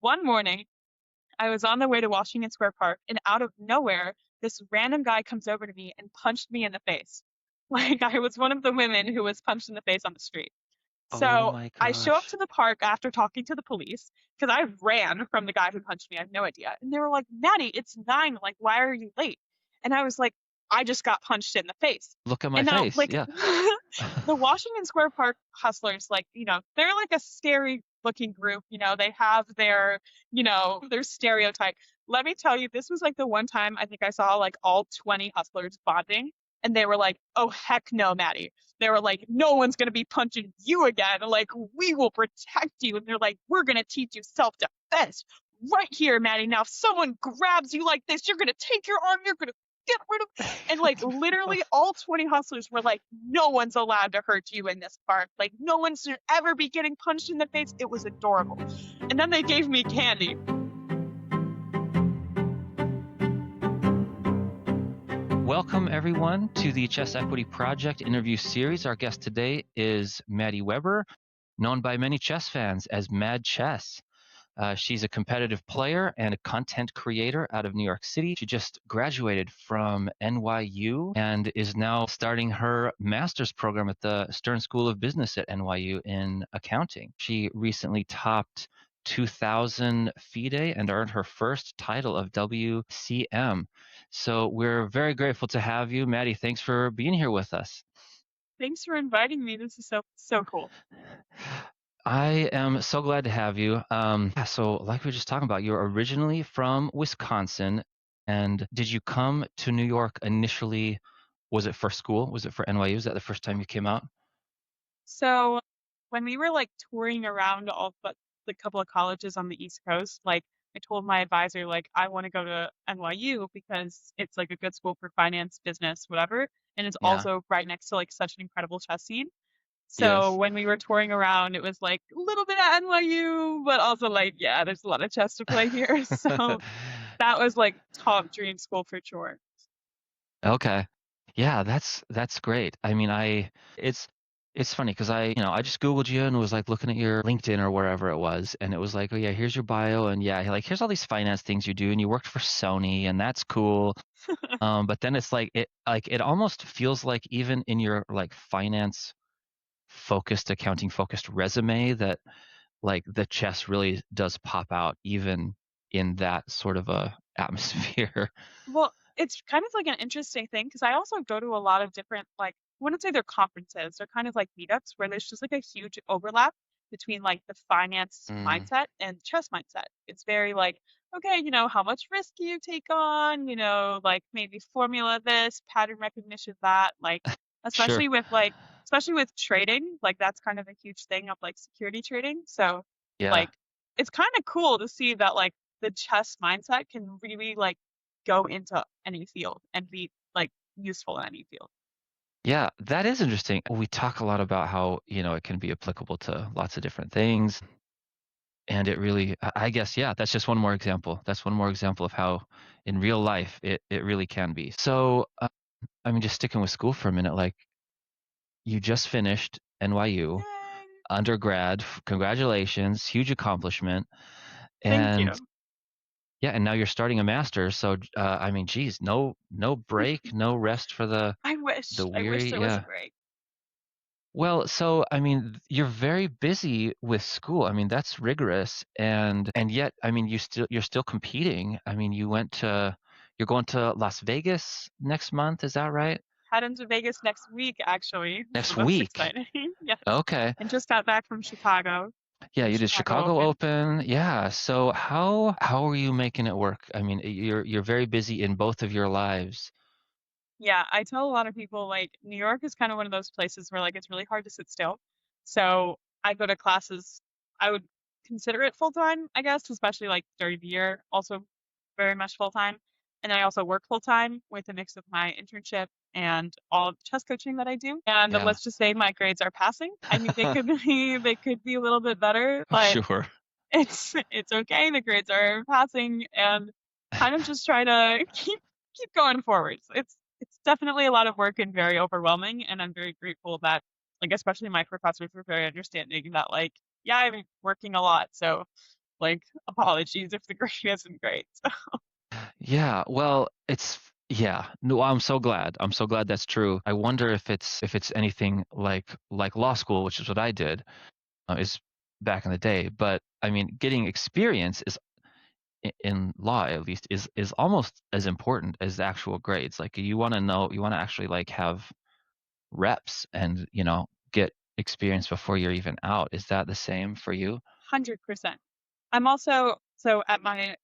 One morning, I was on the way to Washington Square Park, and out of nowhere, this random guy comes over to me and punched me in the face. Like I was one of the women who was punched in the face on the street. Oh So my I show up gosh. to the park after talking to the police because I ran from the guy who punched me. I have no idea. And they were like, Maddie, it's 9. Like, why are you late? And I was like, I just got punched in the face. Look at my And now, face. like, Yeah. the Washington Square Park hustlers, like, they're like a scary looking group. They have their stereotype. Let me tell you, this was like the one time I think I saw like all 20 hustlers bonding. And they were like, oh, heck no, Maddie. They were like, no one's going to be punching you again. Like, we will protect you. And they're like, we're going to teach you self defense right here, Maddie. Now, if someone grabs you like this, you're going to take your arm, you're going to get rid of. And like, literally, all 20 hustlers were like, no one's allowed to hurt you in this park. Like, no one should ever be getting punched in the face. It was adorable. And then they gave me candy. Welcome, everyone, to the Chess Equity Project interview series. Our guest today is Maddie Weber, known by many chess fans as Mad Chess. She's a competitive player and a content creator out of New York City. She just graduated from NYU and is now starting her master's program at the Stern School of Business at NYU in accounting. She recently topped 2000 FIDE and earned her first title of WCM. So we're very grateful to have you. Maddie, thanks for being here with us. Thanks for inviting me. This is so cool. I am so glad to have you. So like we were just talking about, you're originally from Wisconsin, and did you come to New York initially? Was it for school? Was it for NYU? Is that the first time you came out? So when we were like touring around all but the couple of colleges on the East Coast, like I told my advisor, like I want to go to NYU because it's like a good school for finance, business, whatever. And it's Yeah. also right next to like such an incredible chess scene. So Yes. when we were touring around, it was like a little bit at NYU, but also like, yeah, there's a lot of chess to play here. So that was like top dream school for sure. Okay. Yeah, that's great. I mean, it's funny because I just Googled you and was like looking at your LinkedIn or wherever it was, and it was like, oh yeah, here's your bio, and yeah, like here's all these finance things you do, and you worked for Sony, and that's cool. But then it's like it almost feels like even in your like finance focused, accounting focused resume that like the chess really does pop out even in that sort of a atmosphere. Well, it's kind of like an interesting thing because I also go to a lot of different, like, I wouldn't say they're conferences, they're kind of like meetups where there's just like a huge overlap between like the finance Mm, mindset and chess mindset. It's very like, okay, how much risk do you take on, like maybe formula this, pattern recognition that, like, sure. especially with trading, like that's kind of a huge thing of like security trading. So, Yeah. like, it's kind of cool to see that like the chess mindset can really like go into any field and be like useful in any field. Yeah, that is interesting. We talk a lot about how, it can be applicable to lots of different things. And it really, I guess, yeah, that's just one more example. That's one more example of how in real life it really can be. So, I mean, just sticking with school for a minute, like you just finished NYU Yay! undergrad. Congratulations, huge accomplishment. Thank And you. yeah, and now you're starting a master's. So, I mean, geez, no break, no rest for the I wish weary. there was a Yeah. break. Well, so I mean, you're very busy with school. I mean, that's rigorous, and yet, I mean, you're still competing. I mean, you're going to Las Vegas next month, is that right? Heading to Vegas next week, actually. So Next that's week. exciting. Yes. Okay. And just got back from Chicago Yeah, for the you did Chicago Chicago Open. Open. Yeah. So how are you making it work? I mean, you're very busy in both of your lives. Yeah, I tell a lot of people like New York is kind of one of those places where like it's really hard to sit still. So I go to classes. I would consider it full time, I guess, especially like during the year, also very much full time. And I also work full time with a mix of my internship and all of the chess coaching that I do. And Yeah. let's just say my grades are passing. I mean, they could be a little bit better, but Sure. it's okay. The grades are passing, and kind of just try to keep going forwards. It's definitely a lot of work and very overwhelming, and I'm very grateful that like especially my professors were very understanding that like yeah, I'm working a lot, so Like, apologies if the grade isn't great. Yeah, well, yeah. No, I'm so glad. I'm so glad that's true. I wonder if it's anything like law school, which is what I did, is back in the day. But I mean, getting experience is in law at least is almost as important as the actual grades. Like you want to know, you want to actually like have reps and, get experience before you're even out. Is that the same for you? 100%. I'm also, so at my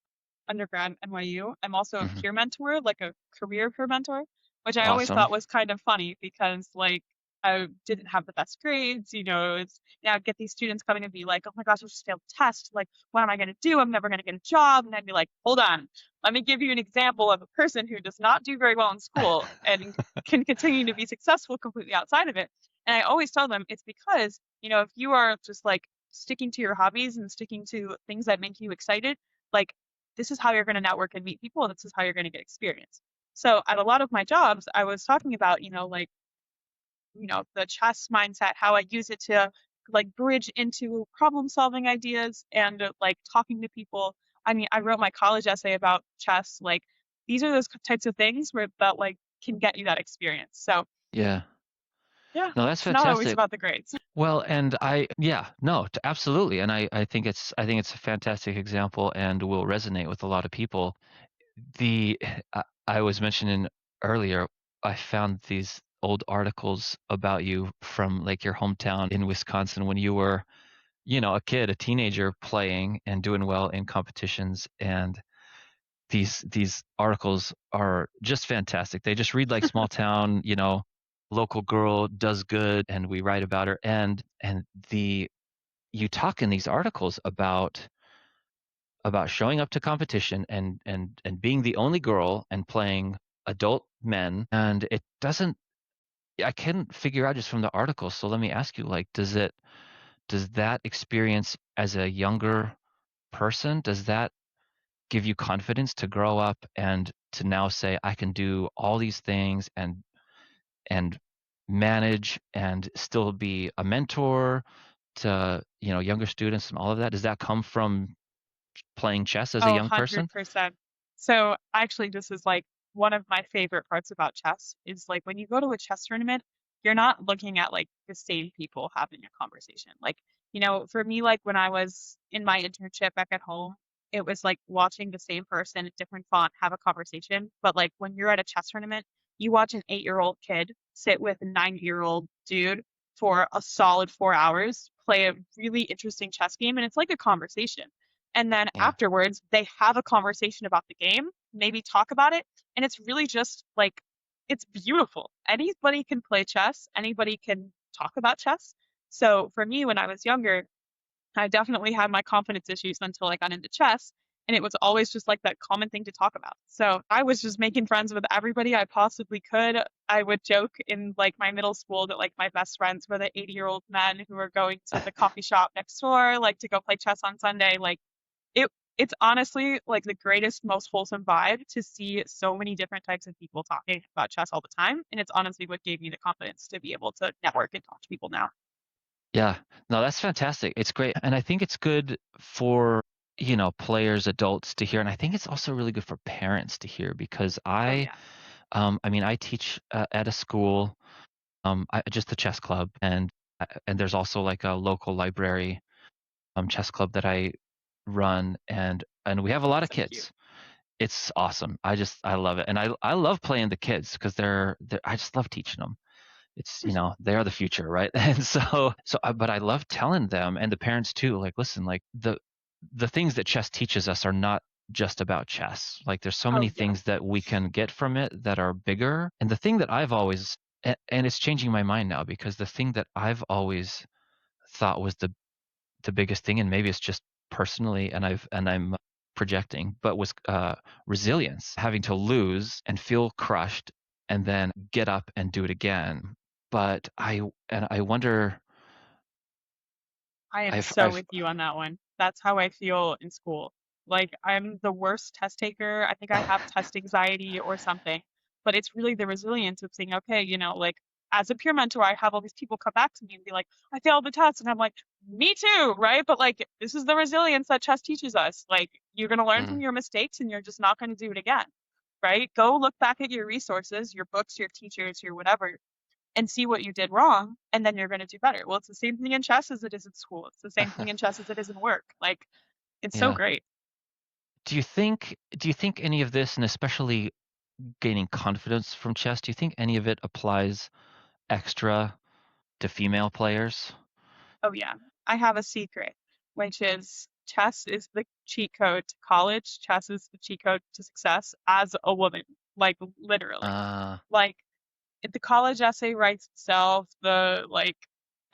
undergrad at NYU, I'm also a Hmm. peer mentor, like a career peer mentor, which I always Awesome. thought was kind of funny because like I didn't have the best grades, it's I'd get these students coming and be like, oh my gosh, I just failed the test. Like, what am I going to do? I'm never going to get a job. And I'd be like, hold on, let me give you an example of a person who does not do very well in school and can continue to be successful completely outside of it. And I always tell them it's because, if you are just like sticking to your hobbies and sticking to things that make you excited, like this is how you're going to network and meet people. This is how you're going to get experience. So at a lot of my jobs, I was talking about, like, the chess mindset, how I use it to like bridge into problem solving ideas and like talking to people. I mean, I wrote my college essay about chess. Like, these are those types of things where that like can get you that experience. So Yeah. yeah, No, that's it's not always fantastic. about the grades. Well, and yeah, no, absolutely. And I think it's a fantastic example and will resonate with a lot of people. The I was mentioning earlier, I found these old articles about you from like your hometown in Wisconsin when you were, a kid, a teenager playing and doing well in competitions. And these articles are just fantastic. They just read like small town, local girl does good and we write about her. And the you talk in these articles about showing up to competition and being the only girl and playing adult men. And it doesn't I couldn't figure out just from the article. So let me ask you, like, does that experience as a younger person, does that give you confidence to grow up and to now say I can do all these things and manage and still be a mentor to, younger students and all of that? Does that come from playing chess as a Oh, young person? 100%. So actually, this is like one of my favorite parts about chess is like when you go to a chess tournament, you're not looking at like the same people having a conversation. Like, for me, like when I was in my internship back at home, it was like watching the same person, different font, have a conversation. But like when you're at a chess tournament, you watch an 8-year-old kid sit with a 9-year-old dude for a solid 4 hours, play a really interesting chess game, and it's like a conversation. And then Yeah. afterwards, they have a conversation about the game, maybe talk about it. And it's really just like, it's beautiful. Anybody can play chess, anybody can talk about chess. So for me, when I was younger, I definitely had my confidence issues until I got into chess. And it was always just like that common thing to talk about. So I was just making friends with everybody I possibly could. I would joke in like my middle school that like my best friends were the 80-year-old men who were going to the coffee shop next door, like to go play chess on Sunday. Like it it's honestly like the greatest, most wholesome vibe to see so many different types of people talking about chess all the time. And it's honestly what gave me the confidence to be able to network and talk to people now. Yeah. No, that's fantastic. It's great. And I think it's good for, players, adults to hear. And I think it's also really good for parents to hear because Oh yeah. I mean, I teach at a school, just the chess club, and there's also like a local library chess club that I run, and we have a lot of So cute. kids. It's awesome. I love it, and I love playing the kids because they're I just love teaching them. It's, they are the future, right? And but I love telling them and the parents too, like, listen, like the things that chess teaches us are not just about chess. Like there's so many Oh yeah. things that we can get from it that are bigger. And the thing that I've always and it's changing my mind now because the thing that I've always thought was the biggest thing, and maybe it's just personally, and I'm projecting, but was resilience, having to lose and feel crushed, and then get up and do it again. But I wonder, I am so I've with you on that one. That's how I feel in school. Like, I'm the worst test taker. I think I have test anxiety or something. But it's really the resilience of saying, okay, like as a peer mentor, I have all these people come back to me and be like, I failed the test. And I'm like, me too, right? But like, this is the resilience that chess teaches us. Like, you're going to learn from Mm. your mistakes and you're just not going to do it again, right? Go look back at your resources, your books, your teachers, your whatever, and see what you did wrong. And then you're going to do better. Well, it's the same thing in chess as it is in school. It's the same thing in chess as it is in work. Like, it's so Yeah. great. Do you think any of this, and especially gaining confidence from chess, do you think any of it applies extra to female players? Oh, yeah. I have a secret, which is chess is the cheat code to college. Chess is the cheat code to success as a woman, like literally. Uh, Like the college essay writes itself, the like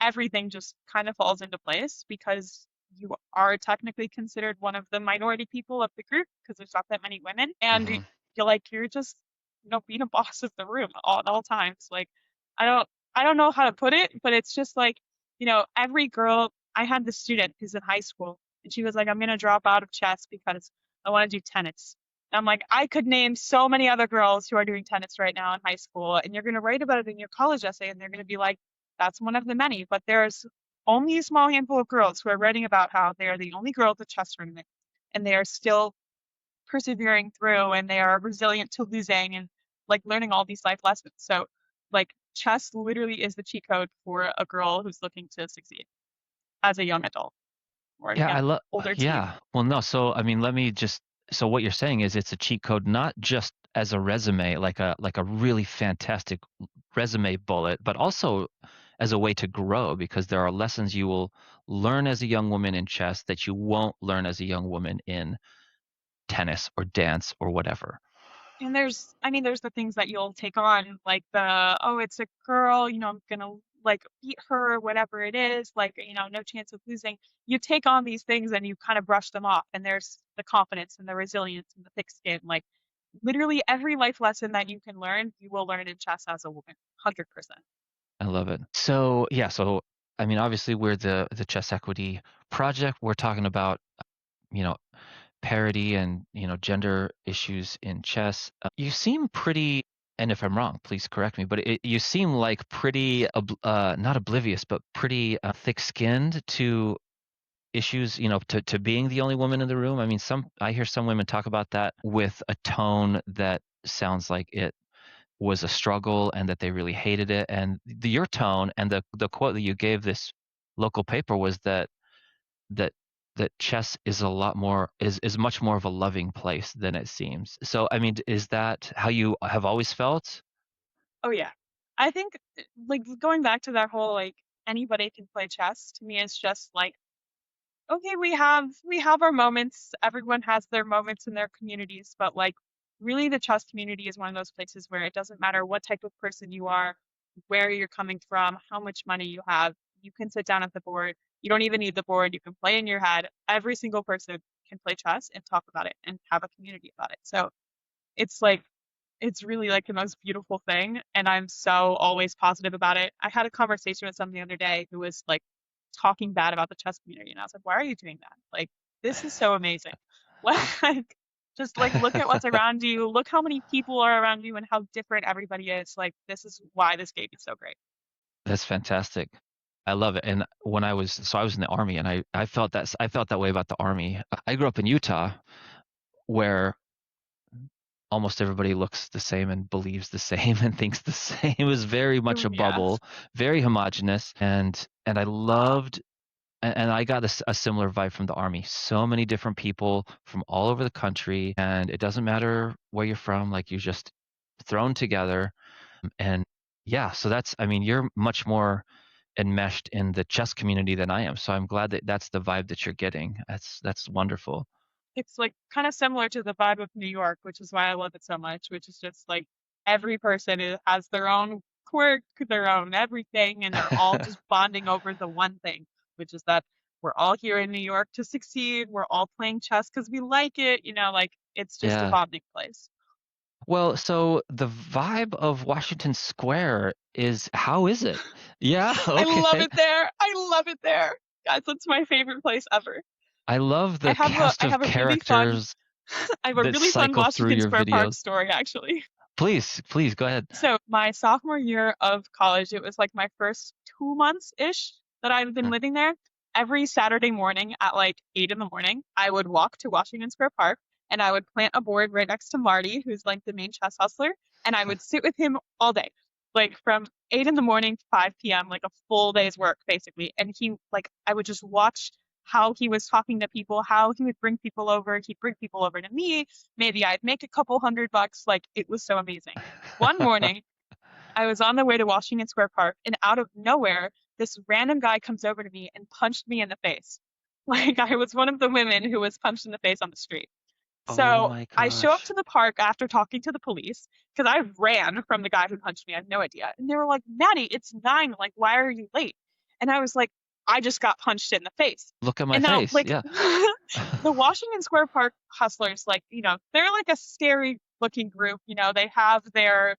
everything just kind of falls into place because you are technically considered one of the minority people of the group because there's not that many women, and mhm. you're like you're just being a boss of the room at all times. Like I don't I don't know how to put it, but it's just like every girl. I had this student who's in high school, and she was like, I'm gonna drop out of chess because I want to do tennis. I'm like, I could name so many other girls who are doing tennis right now in high school, and you're going to write about it in your college essay, and they're going to be like, that's one of the many. But there's only a small handful of girls who are writing about how they are the only girl at the chess tournament, and they are still persevering through, and they are resilient to losing, and like learning all these life lessons. So, like, chess literally is the cheat code for a girl who's looking to succeed as a young adult or a Yeah, I young love. older teen. Yeah. Well, no. So, I mean, let me just. So, what you're saying is it's a cheat code, not just as a resume, like a really fantastic resume bullet, but also as a way to grow, because there are lessons you will learn as a young woman in chess that you won't learn as a young woman in tennis or dance or whatever. And I mean, there's the things that you'll take on, like oh, it's a girl, I'm gonna like beat her, whatever it is, like, no chance of losing. You take on these things and you kind of brush them off. And there's the confidence and the resilience and the thick skin. Like, literally every life lesson that you can learn, you will learn it in chess as a woman, 100%. I love it. So, yeah. So, I mean, obviously, we're the Chess Equity Project. We're talking about, you know, parity and gender issues in chess. You seem pretty, and if I'm wrong, please correct me, but you seem like pretty not oblivious, but pretty thick-skinned to issues, to being the only woman in the room. I mean, I hear some women talk about that with a tone that sounds like it was a struggle and that they really hated it. And your tone and the quote that you gave this local paper was that that chess is a lot more is much more of a loving place than it seems. So, I mean, is that how you have always felt? Oh, yeah. I think, like, going back to that whole, like, anybody can play chess, to me, is just like, okay, we have our moments. Everyone has their moments in their communities, but like really the chess community is one of those places where it doesn't matter what type of person you are, where you're coming from, how much money you have. You can sit down at the board. You don't even need the board. You can play in your head. Every single person can play chess and talk about it and have a community about it. So it's like it's really like the most beautiful thing, and I'm so always positive about it. I had a conversation with someone the other day who was like talking bad about the chess community, and I was like, "Why are you doing that? Like, this is so amazing. Like, just like look at what's around you, look how many people are around you, and how different everybody is. Like, this is why this game is so great." That's fantastic. I love it. And I was in the army, and I felt that way about the army. I grew up in Utah, where almost everybody looks the same and believes the same and thinks the same. It was very much Oh a yeah. bubble, very homogenous, and I loved, and I got a similar vibe from the army. So many different people from all over the country, and it doesn't matter where you're from, like you're just thrown together. And yeah, so I mean, you're much more enmeshed in the chess community than I am. So I'm glad that that's the vibe that you're getting. That's wonderful. It's like kind of similar to the vibe of New York, which is why I love it so much, which is just like every person has their own quirk, their own everything, and they're all just bonding over the one thing, which is that we're all here in New York to succeed. We're all playing chess because we like it, like it's just a Yeah. bonding place. Well, so the vibe of Washington Square is, how is it? Yeah, I love okay. it there. I love it there. Guys, that's my favorite place ever. I love I the have a cast I of have a really fun characters I have a that really fun cycle through Washington your Square Park videos. story actually. Please go ahead. So my sophomore year of college, it was like my first 2 months-ish that I've been Sure. living there. Every Saturday morning at like 8 in the morning, I would walk to Washington Square Park and I would plant a board right next to Marty, who's like the main chess hustler, and I would sit with him all day, like from 8 in the morning to 5 p.m., like a full day's work basically. And he like I would just watch how he was talking to people, how he would bring people over. He'd bring people over to me. Maybe I'd make a couple $100. Like it was so amazing. One morning, I was on the way to Washington Square Park, and out of nowhere, this random guy comes over to me and punched me in the face. Like I was one of the women who was punched in the face on the street. Oh So my I show up gosh. to the park after talking to the police because I ran from the guy who punched me. I had no idea. And they were like, Maddie, it's 9. Like, why are you late? And I was like, I just got punched in the face. Look at my And now, face. like, Yeah. the Washington Square Park hustlers, like, they're like a scary looking group. They have their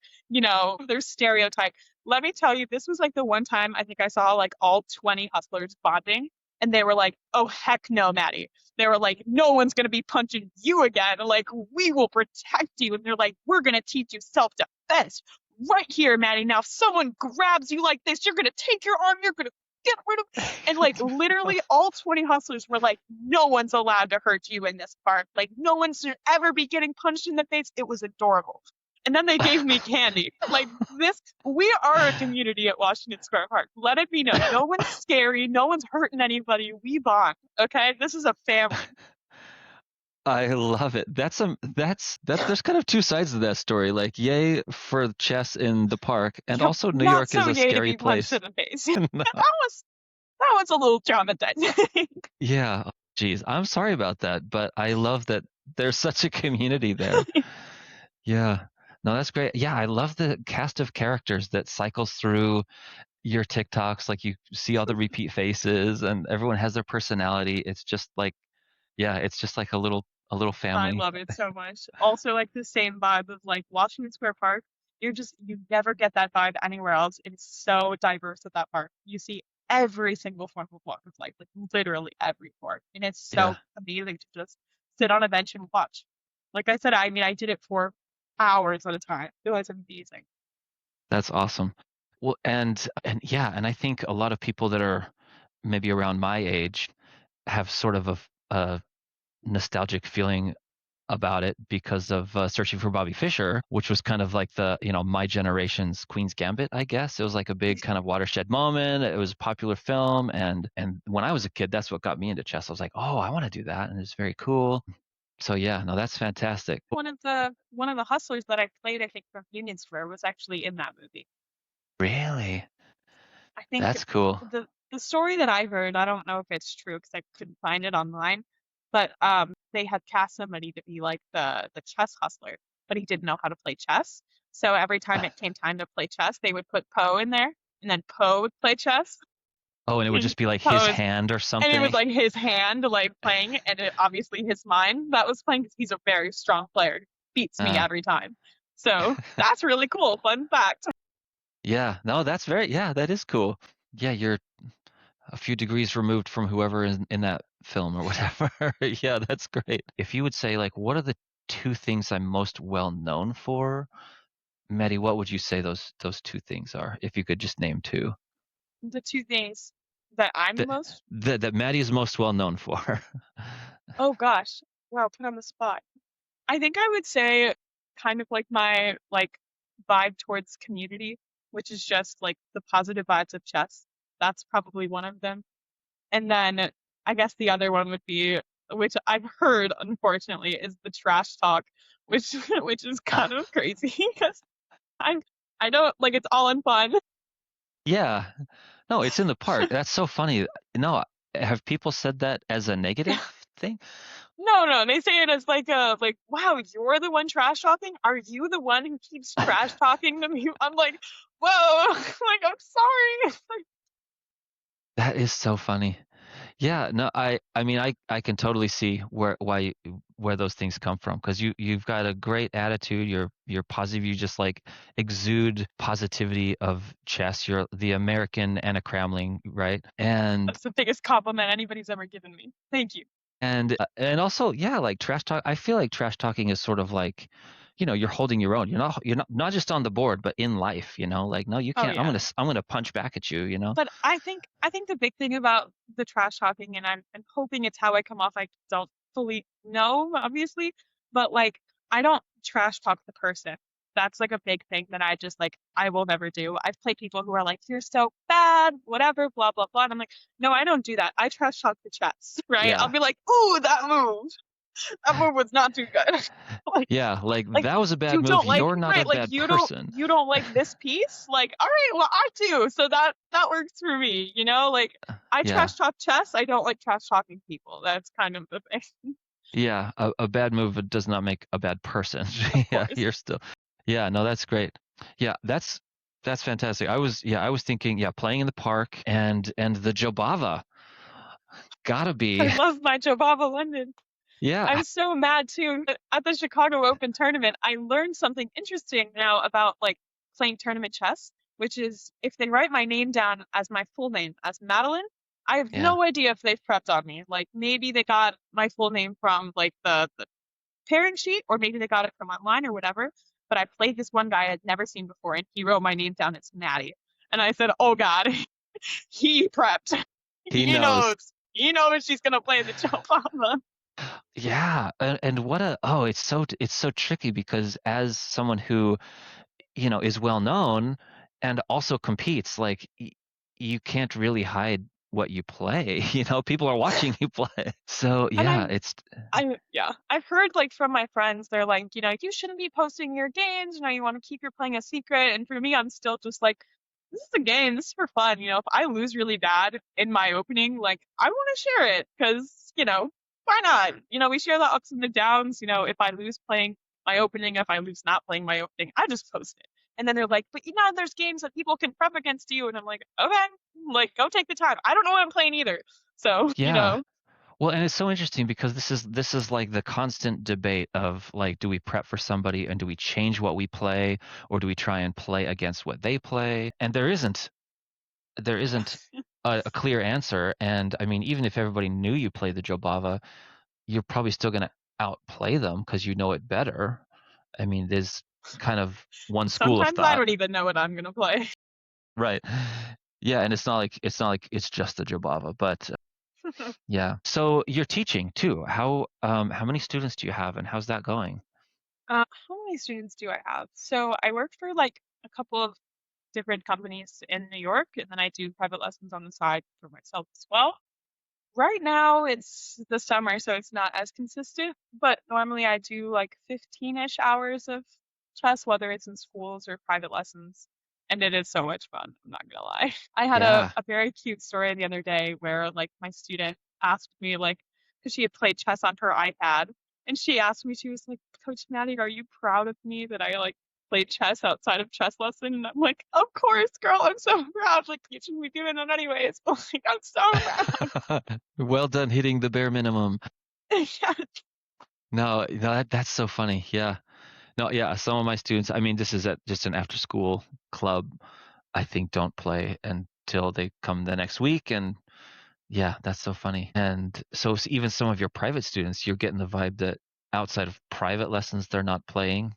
stereotype. Let me tell you, this was like the one time I think I saw like all 20 hustlers bonding, and they were like, oh, heck no, Maddie. They were like, no one's going to be punching you again. Like, we will protect you. And they're like, we're going to teach you self defense right here, Maddie. Now, if someone grabs you like this, you're going to take your arm, you're going to get rid of. And like literally all 20 hustlers were like, no one's allowed to hurt you in this park. Like no one should ever be getting punched in the face. It was adorable. And then they gave me candy. Like this, we are a community at Washington Square Park. Let it be known. No one's scary. No one's hurting anybody. We bond. Okay. This is a family. I love it. There's kind of two sides of that story. Like, yay for chess in the park, and Yep. also New Not York is so a yay to scary be punched place. in the face. That was a little traumatizing. Yeah. Geez, I'm sorry about that, but I love that there's such a community there. Yeah. No, that's great. Yeah, I love the cast of characters that cycles through your TikToks. Like you see all the repeat faces and everyone has their personality. It's just like, yeah, it's just like a little I family. love it so much. Also, like the same vibe of like Washington Square Park. You never get that vibe anywhere else. It's so diverse at that park. You see every single form of walk of life, like literally every form. And it's Yeah, so amazing to just sit on a bench and watch. Like I said, I mean, I did it for hours at a time. It was amazing. that's awesome. Well, and yeah, and I think a lot of people that are maybe around my age have sort of a nostalgic feeling about it because of Searching for Bobby Fischer, which was kind of like my generation's Queen's Gambit, I guess. It was like a big kind of watershed moment. It was a popular film, and when I was a kid, that's what got me into chess. I was like, oh, I want to do that, and it's very cool. So yeah, no, that's fantastic. One of the hustlers that I played, I think from Union Square, was actually in that movie. Really, I think that's cool. the story that I heard, I don't know if it's true because I couldn't find it online, but they had cast somebody to be like the chess hustler, but he didn't know how to play chess. So every time it came time to play chess, they would put Poe in there, and then Poe would play chess, Oh, and it would and just be like his Poe is, hand or and it was something. like his hand like playing, and obviously his mind that was playing because he's a very strong player, beats me Uh, every time. So that's really cool. Fun fact. yeah, no, yeah, that is cool. Yeah, you're a few degrees removed from whoever is in that film or whatever. Yeah, that's great. If you would say like, what are the two things I'm most well known for, Maddie, what would you say those two things are? If you could just name two The two things that I'm the that most. that Maddie is most well known for. Oh gosh. Wow, put on the spot. I think I would say kind of like my like vibe towards community, which is just like the positive vibes of chess. That's probably one of them. And then I guess the other one would be, which I've heard unfortunately, is the trash talk, which which is kind of crazy because I'm I don't like it's all in fun. Yeah, no, it's in the park. That's so funny. No, have people said that as a negative thing? No, no, they say it as like a like, wow, you're the one trash talking? Are you the one who keeps trash talking to me? I'm like, whoa, like I'm sorry. That is so funny. Yeah, no, I mean I can totally see where those things come from because you've got a great attitude. You're positive. You just like exude positivity of chess. You're the American Anna Kramling, right? And That's the biggest compliment anybody's ever given me. Thank you. and also yeah, like trash talk. I feel like trash talking is sort of like you're holding your own. You're not just on the board, but in life, like, no, you Oh can't. I'm yeah. gonna I'm gonna punch back at you. But I think the big thing about the trash talking, and I'm hoping it's how I come off. I don't fully know, obviously, but like I don't trash talk the person. That's like a big thing that I just like I will never do. I've played people who are like, "You're so bad," whatever, blah blah blah, and I'm like, "No, I don't do that. I trash talk the chess, right? I'll Yeah. be like, "Ooh, that move was not too good." Like Yeah, like like that was a bad you move. don't like You're not a right like bad you don't person. you don't like this piece like all right well I do so that works for me like I Yeah. trash talk chess I don't like trash talking people that's kind of the thing. Yeah, a bad move does not make a bad person. Of Yeah, course. you're still. Yeah, no, that's great. Yeah, that's fantastic. I was thinking, yeah, playing in the park and the Jobava. Gotta I be. love my Jobava London. Yeah. I'm so mad too at the Chicago Open tournament. I learned something interesting now about like playing tournament chess, which is if they write my name down as my full name as Madeline, I have Yeah. no idea if they've prepped on me. Like maybe they got my full name from like the pairing sheet, or maybe they got it from online or whatever. But I played this one guy I'd never seen before, and he wrote my name down as Maddie. And I said, "Oh God, he prepped. He He knows. knows. He knows she's gonna play the Jobava." Yeah, and it's so tricky because as someone who, is well known and also competes, like you can't really hide what you play. People are watching you play. So And yeah, it's yeah, I've heard like from my friends, they're like, you shouldn't be posting your games. You want to keep your playing a secret. And for me, I'm still just like, this is a game. This is for fun. If I lose really bad in my opening, like I want to share it because, why not? We share the ups and the downs. If I lose playing my opening, if I lose not playing my opening, I just post it. And then they're like, but there's games that people can prep against you. And I'm like, okay, like go take the time. I don't know what I'm playing either. So, yeah. Well, and it's so interesting because this is like the constant debate of like, do we prep for somebody and do we change what we play, or do we try and play against what they play? And there isn't a clear answer. And I mean, even if everybody knew you played the Jobava, you're probably still going to outplay them because you know it better. I mean, there's kind of one school of sometimes I thought, don't even know what I'm gonna play. right? Yeah, and it's not like it's just the Jobava, but yeah. So you're teaching too. How many students do you have, and how's that going? How many students do I have? So I work for like a couple of different companies in New York, and then I do private lessons on the side for myself as well. Right now it's the summer, so it's not as consistent, but normally I do like 15-ish hours of chess, whether it's in schools or private lessons. And it is so much fun, I'm not gonna lie. I had a, Yeah. a very cute story the other day where like my student asked me like because she had played chess on her iPad and she asked me, she was like, Coach Maddie, are you proud of me that I like played chess outside of chess lesson? And I'm like, of course, girl, I'm so proud. Like you shouldn't be doing that anyways. But like I'm so proud. Well done hitting the bare minimum. Yeah. No, no, that's so funny. Yeah. No, yeah, some of my students, I mean, this is at just an after school club, I think don't play until they come the next week. And yeah, that's so funny. And so even some of your private students, you're getting the vibe that outside of private lessons, they're not playing.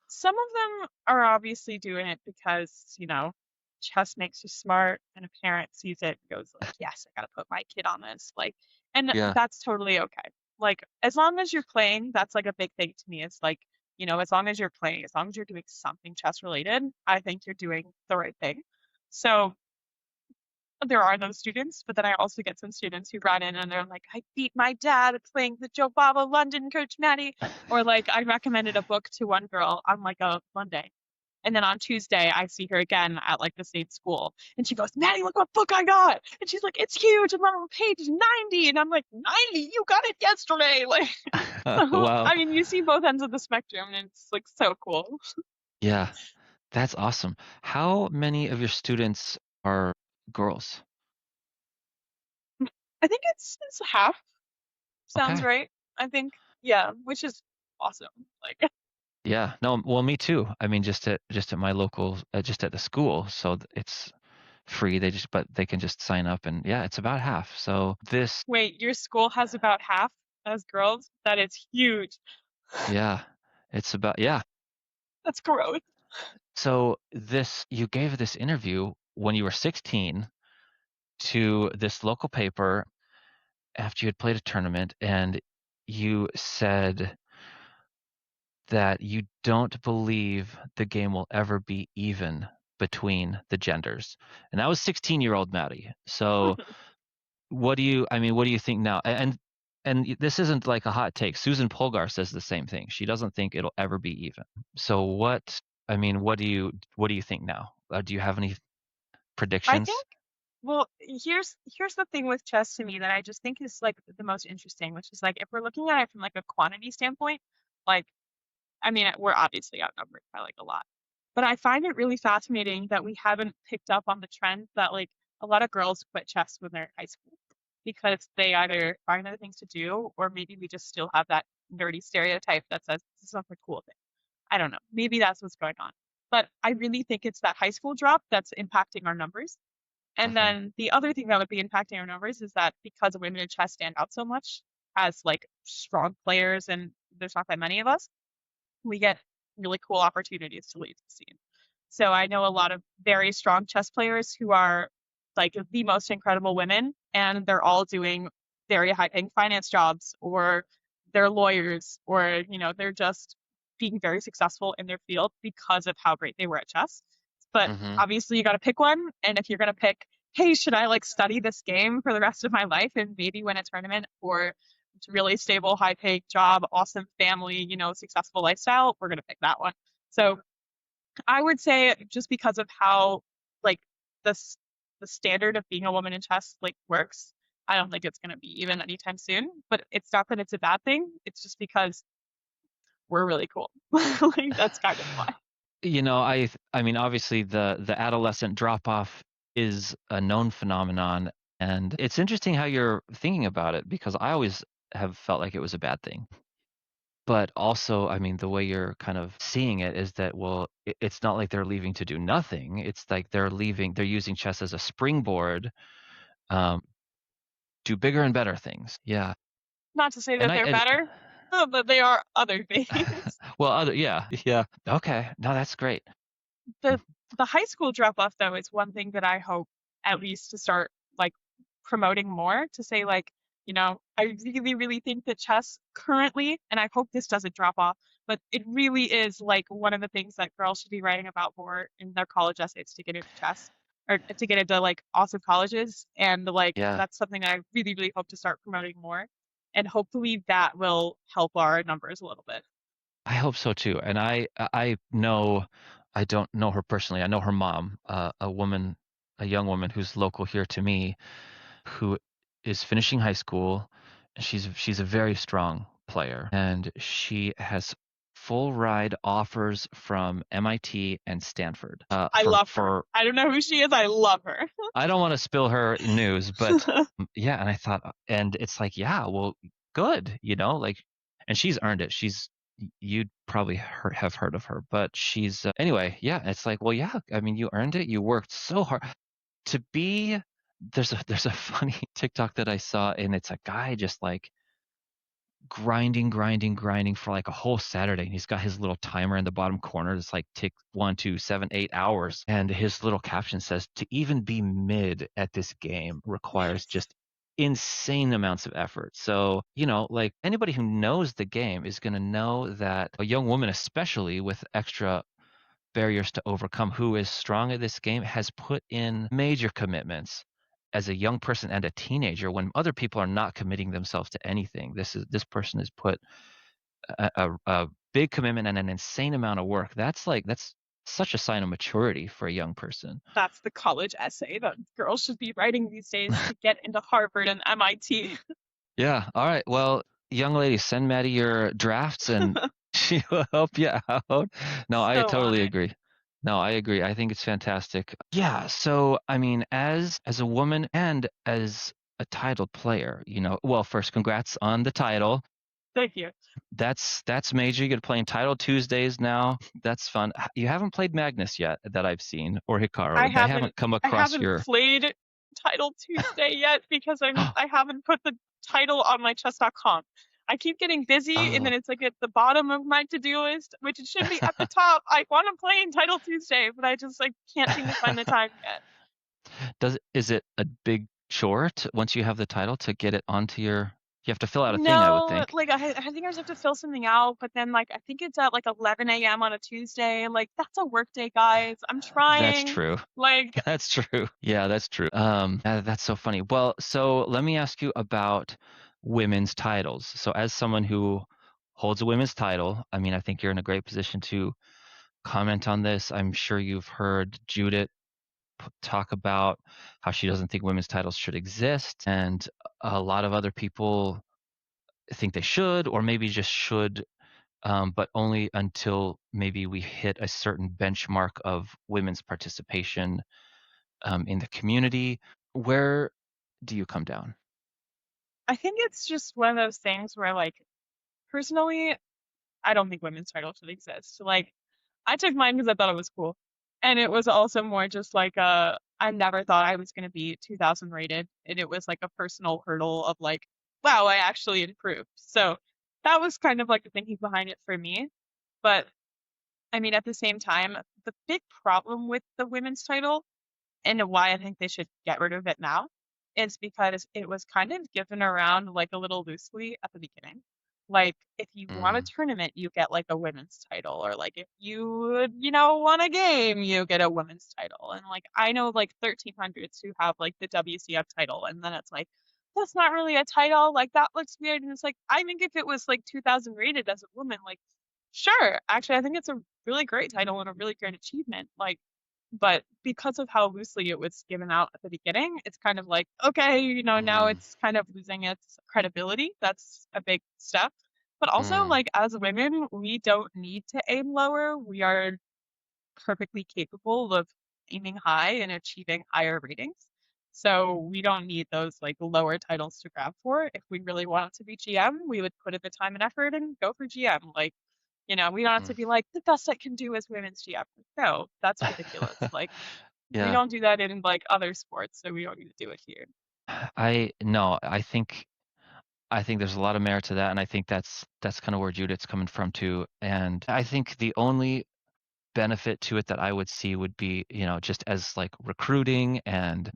Some of them are obviously doing it because, chess makes you smart and a parent sees it and goes like, yes, I gotta put my kid on this. Like, and Yeah. that's totally okay. Like, as long as you're playing, that's like a big thing to me. It's like, as long as you're playing, as long as you're doing something chess related, I think you're doing the right thing. So there are those students, but then I also get some students who run in and they're like, I beat my dad at playing the Jobava London, Coach Maddie. Or like I recommended a book to one girl on like a Monday. And then on Tuesday, I see her again at like the same school. And she goes, Maddie, look what book I got. And she's like, it's huge. And I'm on page 90. And I'm like, 90? You got it yesterday. Like, so, Wow. I mean, you see both ends of the spectrum and it's like so cool. Yeah, that's awesome. How many of your students are girls? I think it's half. Sounds Okay. right. I think, yeah, which is awesome. Like, Yeah. No, well, me too. I mean, just at my local, just at the school, so it's free. But they can just sign up, and yeah, it's about half. So this, wait, your school has about half as girls? That is huge. yeah, It's about, yeah. That's gross. So you gave this interview when you were 16 to this local paper after you had played a tournament, and you said that you don't believe the game will ever be even between the genders. And that was 16-year-old Maddie. So what do you think now? And this isn't like a hot take. Susan Polgar says the same thing. She doesn't think it'll ever be even. So what do you think now? Do you have any I think, predictions? well, here's the thing with chess to me that I just think is like the most interesting, which is like if we're looking at it from like a quantity standpoint, like I mean, we're obviously outnumbered by like a lot. But I find it really fascinating that we haven't picked up on the trend that like a lot of girls quit chess when they're in high school because they either find other things to do or maybe we just still have that nerdy stereotype that says this is not the cool thing. I don't know. Maybe that's what's going on. But I really think it's that high school drop that's impacting our numbers. And Hmm. then the other thing that would be impacting our numbers is that because women in chess stand out so much as like strong players and there's not that many of us, we get really cool opportunities to lead the scene. So I know a lot of very strong chess players who are like the most incredible women, and they're all doing very high paying finance jobs, or they're lawyers, or they're just being very successful in their field because of how great they were at chess. But Hmm. obviously, you got to pick one, and if you're gonna pick, hey, should I like study this game for the rest of my life and maybe win a tournament, or really stable, high paid job, awesome family, successful lifestyle, we're going to pick that one. So I would say just because of how like this the standard of being a woman in chess like works, I don't think it's going to be even anytime soon. But it's not that it's a bad thing. It's just because we're really cool. Like that's kind of why. I mean, obviously the adolescent drop off is a known phenomenon, and it's interesting how you're thinking about it because I always have felt like it was a bad thing. But also, I mean, the way you're kind of seeing it is that, well, it's not like they're leaving to do nothing. It's like they're using chess as a springboard, um, do bigger and better things. Yeah. Not to say And that they're better, but they are other things. well, yeah, yeah. Okay. No, that's great. the the high school drop off though is one thing that I hope at least to start like promoting more to say like, I really, really think that chess currently, and I hope this doesn't drop off, but it really is like one of the things that girls should be writing about more in their college essays to get into chess or to get into like awesome colleges. And like Yeah. that's something that I really, really hope to start promoting more. And hopefully that will help our numbers a little bit. I hope so too. And I know, I don't know her personally. I know her mom, a young woman who's local here to me, who is finishing high school. She's a very strong player, and she has full ride offers from MIT and Stanford. I love her. I don't know who she is. I love her. I don't want to spill her news, but yeah. And I thought, and it's like, yeah, well, good, like, and she's earned it. You'd probably have heard of her, but she's anyway. Yeah, it's like, well, yeah. I mean, you earned it. You worked so hard to be. There's a funny TikTok that I saw, and it's a guy just like grinding for like a whole Saturday. And he's got his little timer in the bottom corner that's like tick 1, 2, 7, 8 hours. And his little caption says, to even be mid at this game requires Yes, just insane amounts of effort. So, like anybody who knows the game is going to know that a young woman, especially with extra barriers to overcome, who is strong at this game, has put in major commitments as a young person and a teenager when other people are not committing themselves to anything. This person has put a big commitment and an insane amount of work. That's such a sign of maturity for a young person. that's the college essay that girls should be writing these days to get into Harvard and MIT. Yeah. All right. Well, young lady, send Maddie your drafts and she will help you out. No, I So on totally it. agree. No, I agree. I think it's fantastic. Yeah. So, I mean, as a woman and as a titled player, well, first, congrats on the title. Thank you. That's major. You get to play in Title Tuesdays now. That's fun. You haven't played Magnus yet that I've seen, or I Hikaru. I haven't haven't come I across haven't your. played Title Tuesday yet because I haven't put the title on my chess.com. I keep getting busy, and Oh, then it's like at the bottom of my to-do list, which it should be at the top. I want to play Entitled Tuesday, but I just like can't seem to find the time yet. is it a big chore once you have the title to get it onto your? You have to fill out a thing, I would No, think. like I think I just have to fill something out, but then like I think it's at like 11 a.m. on a Tuesday. Like that's a work day, guys. I'm That's trying. true. Like That's true. Yeah, that's true. That's so funny. Well, so let me ask you about women's titles. So as someone who holds a women's title, I mean, I think you're in a great position to comment on this. I'm sure you've heard Judith talk about how she doesn't think women's titles should exist, and a lot of other people think they should, or maybe just should, but only until maybe we hit a certain benchmark of women's participation in the community. Where do you come down? I think it's just one of those things where like personally, I don't think women's titles should exist. Like I took mine because I thought it was cool. And it was also more just like I never thought I was gonna be 2000 rated. And it was like a personal hurdle of like, wow, I actually improved. So that was kind of like the thinking behind it for me. But I mean, at the same time, the big problem with the women's title and why I think they should get rid of it now is because it was kind of given around like a little loosely at the beginning. Like if you won a Mm, tournament, you get like a women's title, or like if you won a game, you get a women's title. And like I know like 1300s who have like the WCM title, and then it's like that's not really a title. Like that looks weird. And it's like I think if it was like 2000 rated as a woman, like sure, actually I think it's a really great title and a really great achievement. Like but because of how loosely it was given out at the beginning, it's kind of like, okay, now mm, it's kind of losing its credibility. That's a big step. But also, mm, like, as women, we don't need to aim lower. We are perfectly capable of aiming high and achieving higher ratings. So we don't need those like lower titles to grab for. If we really wanted to be GM, we would put in the time and effort and go for GM. Like, we don't have mm. to be like the best I can do as women's GM. No, that's ridiculous. Like we Yeah, don't do that in like other sports, so we don't need to do it here. I no, I think there's a lot of merit to that, and I think that's kind of where Judith's coming from too. And I think the only benefit to it that I would see would be, just as like recruiting and,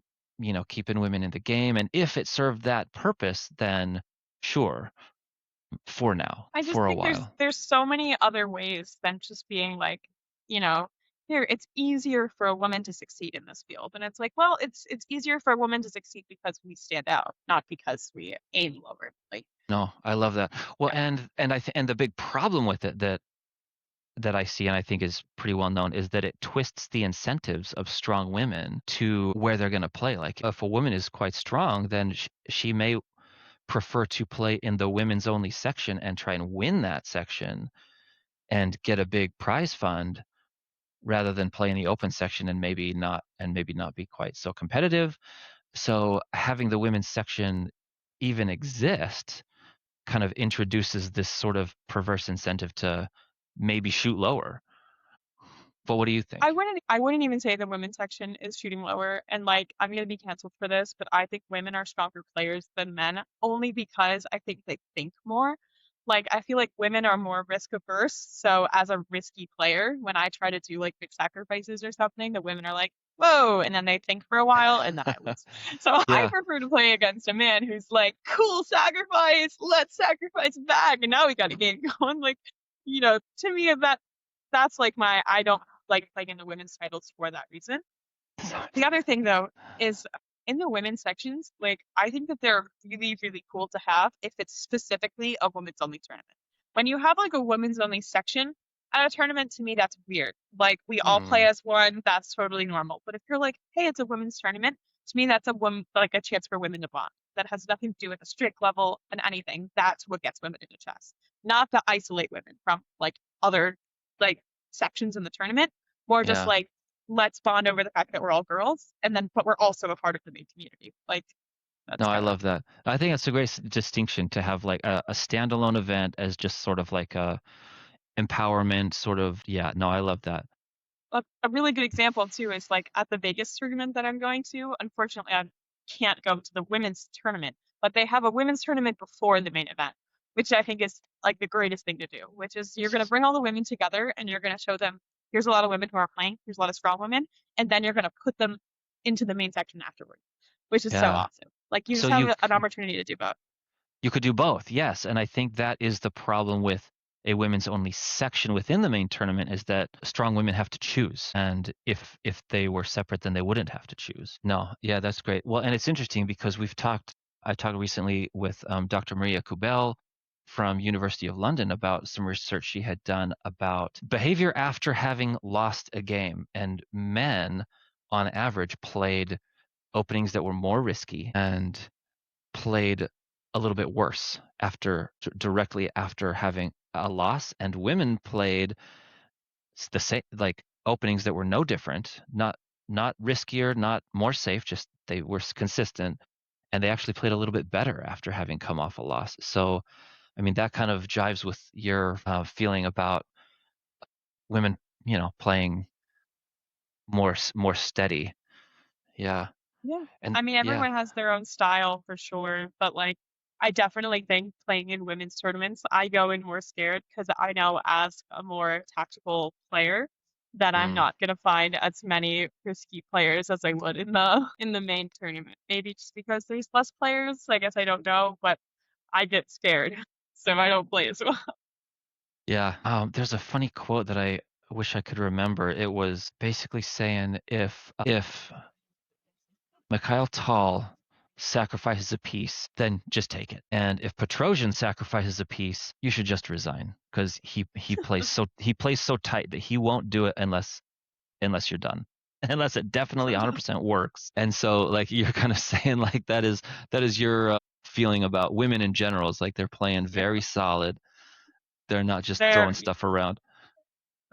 keeping women in the game. And if it served that purpose, then sure, for now, I just for a think there's while. there's so many other ways than just being like, you know, here it's easier for a woman to succeed in this field. And it's like, well, it's easier for a woman to succeed because we stand out, not because we aim lower. Like, No, I love that. Well, yeah. and the big problem with it that I see and I think is pretty well known is that it twists the incentives of strong women to where they're going to play. Like if a woman is quite strong, then she may prefer to play in the women's only section and try and win that section and get a big prize fund rather than play in the open section and maybe not be quite so competitive. So having the women's section even exist kind of introduces this sort of perverse incentive to maybe shoot lower. But what do you think? I wouldn't even say the women's section is shooting lower. And like I'm gonna be canceled for this, but I think women are stronger players than men only because I think they think more. Like I feel like women are more risk averse. So as a risky player, when I try to do like big sacrifices or something, the women are like, whoa, and then they think for a while and then I lose. So I Yeah. prefer to play against a man who's like, cool sacrifice, let's sacrifice back, and now we got a game going. Like, to me that's like I don't like playing in the women's titles for that reason. The other thing though is in the women's sections, like I think that they're really, really cool to have if it's specifically a women's only tournament. When you have like a women's only section at a tournament, to me that's weird. Like we all play Hmm. as one, that's totally normal. But if you're like, hey, it's a women's tournament, to me that's a woman like a chance for women to bond. That has nothing to do with a strict level and anything. That's what gets women into chess. Not to isolate women from like other like sections in the tournament. More just Yeah. like let's bond over the fact that we're all girls, and then but we're also a part of the main community. Like No, that's I kind of love that. I think it's a great distinction to have like a standalone event as just sort of like a empowerment sort of. Yeah, no, I love that. a really good example too is like at the Vegas tournament that I'm going to. Unfortunately, I can't go to the women's tournament, but they have a women's tournament before the main event. which I think is like the greatest thing to do, which is you're going to bring all the women together and you're going to show them here's a lot of women who are playing, here's a lot of strong women, and then you're going to put them into the main section afterward, which is so Yeah. awesome. Like you So just have an opportunity to do both. you could do both, yes. And I think that is the problem with a women's only section within the main tournament is that strong women have to choose. And if they were separate, then they wouldn't have to choose. No, yeah, that's great. Well, and it's interesting because I talked recently with Dr. Maria Kubel from University of London about some research she had done about behavior after having lost a game. And men, on average, played openings that were more risky and played a little bit worse directly after having a loss, and women played the same, like openings that were no different, not riskier, not more safe, just they were consistent, and they actually played a little bit better after having come off a loss. So I mean that kind of jives with your feeling about women, playing more steady. Yeah. Yeah. And I mean, yeah. everyone has their own style for sure, but like I definitely think playing in women's tournaments, I go in more scared because I know as a more tactical player that I'm Mm, not gonna find as many risky players as I would in the main tournament. Maybe just because there's less players, I guess I don't know, but I get scared, so I don't play as well. yeah. There's a funny quote that I wish I could remember. It was basically saying if Mikhail Tal sacrifices a piece, then just take it. And if Petrosian sacrifices a piece, you should just resign because he plays so tight that he won't do it unless you're done. Unless it definitely 100% works. And so like you're kind of saying like that is your feeling about women in general is like they're playing Yeah, very solid. They're not just they're throwing stuff around.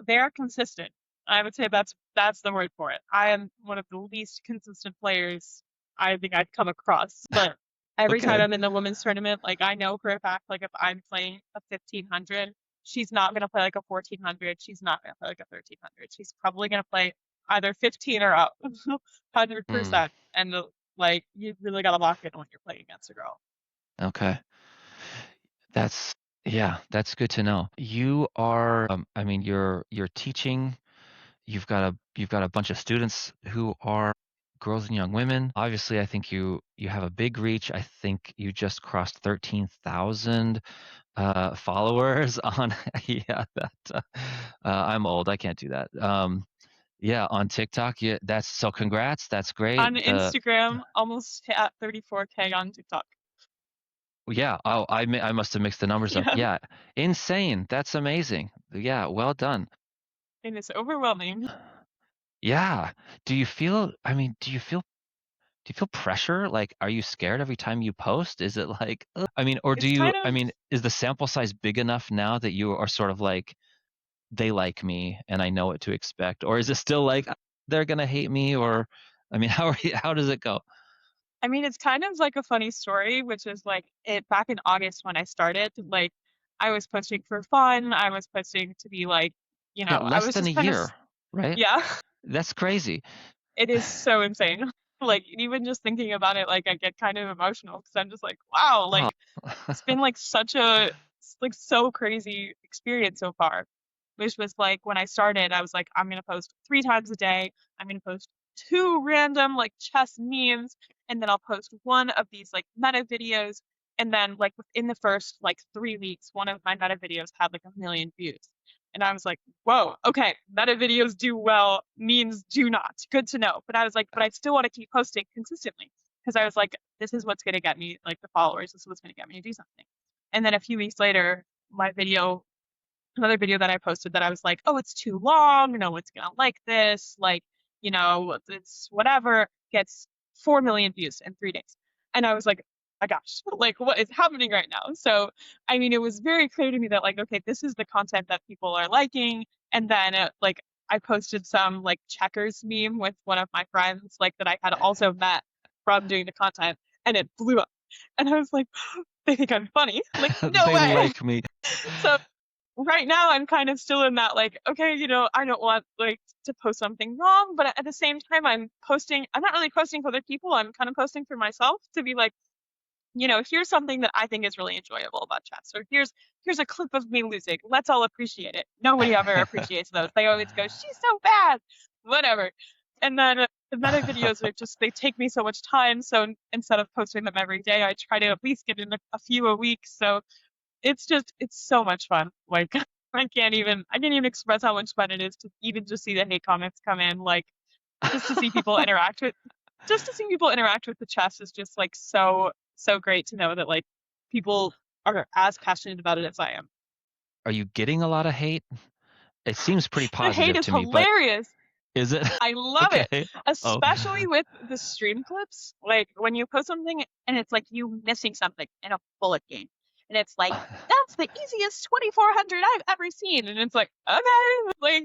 they're consistent. I would say that's the word for it. I am one of the least consistent players I think I'd come across. But every time Okay. I'm in the women's tournament, like I know for a fact, like if I'm playing a 1500, she's not gonna play like a 1400. She's not gonna play like a 1300. She's probably gonna play either 15 or up, Hmm. 100%. And like you really gotta lock in when you're playing against a girl. Okay. That's yeah, that's good to know. You are I mean you're teaching, you've got a bunch of students who are girls and young women. Obviously, I think you have a big reach. I think you just crossed 13,000 followers on yeah, that I'm old. I can't do that. Yeah, on TikTok. Yeah, that's so congrats. That's great. On Instagram, almost at 34K on TikTok. Yeah, oh, I must have mixed the numbers up. Yeah, Yeah, insane. That's amazing. Yeah, well done. and it's overwhelming. Yeah. I mean, do you feel pressure? Like, are you scared every time you post? Is it like, ugh? I mean, or It's kind I of mean, is the sample size big enough now that you are sort of like, they like me and I know what to expect? Or is it still like, they're gonna hate me? Or, I mean, how does it go? I mean, it's kind of like a funny story, which is like it back in August when I started, like I was posting for fun. I was posting to be like, Yeah, I less was than a just kind of, year, right? yeah, That's crazy. it is so insane. Like even just thinking about it, like I get kind of emotional because I'm just like, wow, Oh. like it's been like such a like so crazy experience so far. Which was like when I started, I was like, I'm gonna post 3 times a day. I'm gonna post two random like chess memes, and then I'll post one of these like meta videos. And then like within the first like 3 weeks, one of my meta videos had like 1 million views. And I was like, whoa, okay, meta videos do well, memes do not. Good to know. But I was like, but I still want to keep posting consistently because I was like, this is what's gonna get me like the followers. This is what's gonna get me to do something. And then a few weeks later, my video another video that I posted that I was like, oh, it's too long. No one's gonna like this. Like, it's whatever. Gets 4 million views in 3 days. And I was like, my gosh, like what is happening right now? So, I mean, it was very clear to me that like, okay, this is the content that people are liking. And then like I posted some like checkers meme with one of my friends, like that I had also met from doing the content, and it blew up. And I was like, they think I'm funny. Like, no They way. like me. So right now I'm kind of still in that like, okay, I don't want like to post something wrong, but at the same time I'm not really posting for other people. I'm kind of posting for myself to be like, here's something that I think is really enjoyable about chess, or here's a clip of me losing. Let's all appreciate it. Nobody ever appreciates those. They always go, she's so bad, whatever. And then the meta videos are just they take me so much time. So instead of posting them every day, I try to at least get in a few a week. So it's so much fun. Like I can't even express how much fun it is to even just see the hate comments come in. Like just to see people interact with just to see people interact with the chess is just like so great to know that like people are as passionate about it as I am. Are you getting a lot of hate? It seems pretty The hate positive is to me, but hilarious. is it? I love it, Okay. Oh. especially with the stream clips. Like when you post something and it's like you missing something in a bullet game, and it's like that's the easiest 2400 I've ever seen, and it's like okay, like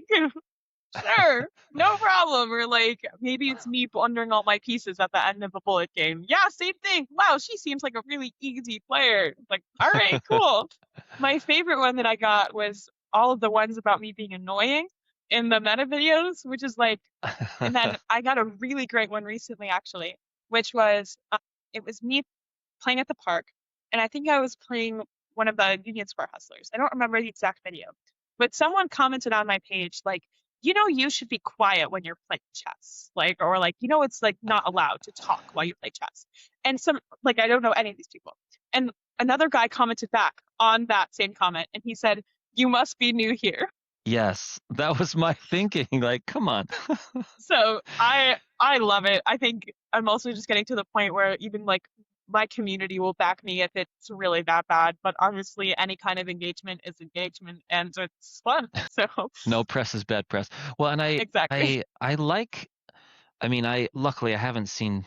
sure, no problem. Or like maybe it's me blundering all my pieces at the end of a bullet game. Yeah, same thing. Wow, she seems like a really easy player. It's like, all right, cool. My favorite one that I got was all of the ones about me being annoying in the meta videos, which is like, and then I got a really great one recently actually, which was it was me playing at the park, and I think I was playing one of the Union Square Hustlers. I don't remember the exact video, but someone commented on my page like, you should be quiet when you're playing chess, like, or like, it's like not allowed to talk while you play chess. And some like I don't know any of these people, and another guy commented back on that same comment, and he said, "You must be new here." Yes, that was my thinking. Like, come on. So I love it. I think I'm also just getting to the point where even like my community will back me if it's really that bad. But honestly, any kind of engagement is engagement, and it's fun. So No press is bad press. Well, and exactly. I like. I mean, I luckily I haven't seen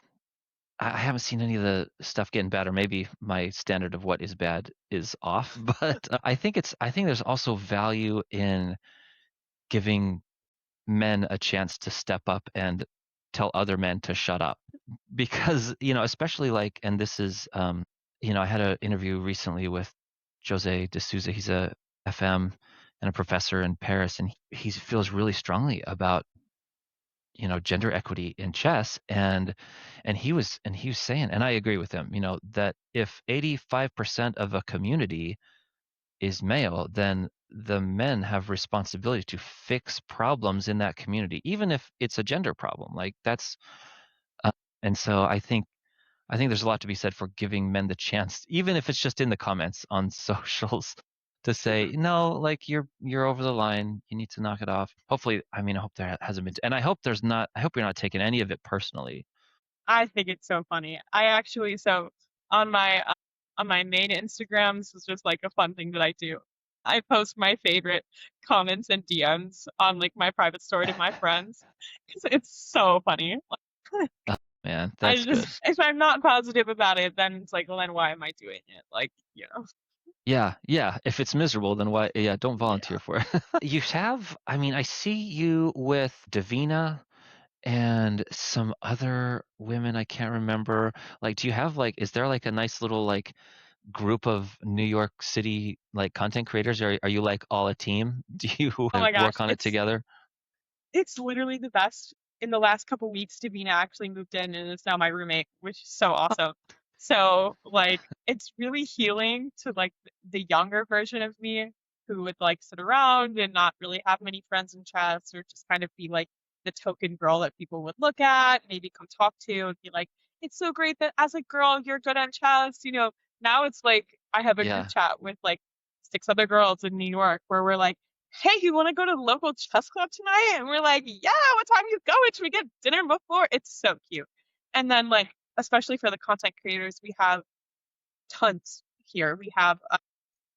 any of the stuff getting bad, or maybe my standard of what is bad is off. But I think there's also value in giving men a chance to step up and tell other men to shut up. Because, especially like, and this is, I had an interview recently with Jose de Souza. He's a FM and a professor in Paris, and he feels really strongly about gender equity in chess, and he was saying, and I agree with him, that if 85% of a community is male, then the men have responsibility to fix problems in that community, even if it's a gender problem. Like that's uh, and so I think there's a lot to be said for giving men the chance, even if it's just in the comments on socials, to say, no, like you're over the line. You need to knock it off. Hopefully, I mean, I hope there hasn't been, and I hope you're not taking any of it personally. I think it's so funny. I actually so on my uh, on my main Instagram, this is just like a fun thing that I do. I post my favorite comments and DMs on like my private story to my friends. It's so funny. Oh, man, I that's just good. if I'm not positive about it, then it's like, well, then why am I doing it? Like, Yeah, yeah. If it's miserable, then why? Yeah, don't yeah. volunteer for it. You have, I mean, I see you with Davina and some other women I can't remember. Like, do you have like, is there like a nice little like group of New York City like content creators? Or are you like all a team? Do you Oh my gosh, work on it together? it's literally the best. In the last couple weeks, Davina actually moved in and is now my roommate, which is so awesome. So like it's really healing to like the younger version of me who would like sit around and not really have many friends in chess or just kind of be like the token girl that people would look at, maybe come talk to and be like, it's so great that as a girl you're good at chess. Now it's like I have a group Yeah, chat with like 6 other girls in New York where we're like, hey, you want to go to the local chess club tonight? And we're like, yeah, what time you going? Should we get dinner before? It's so cute. And then like, especially for the content creators, we have tons here. We have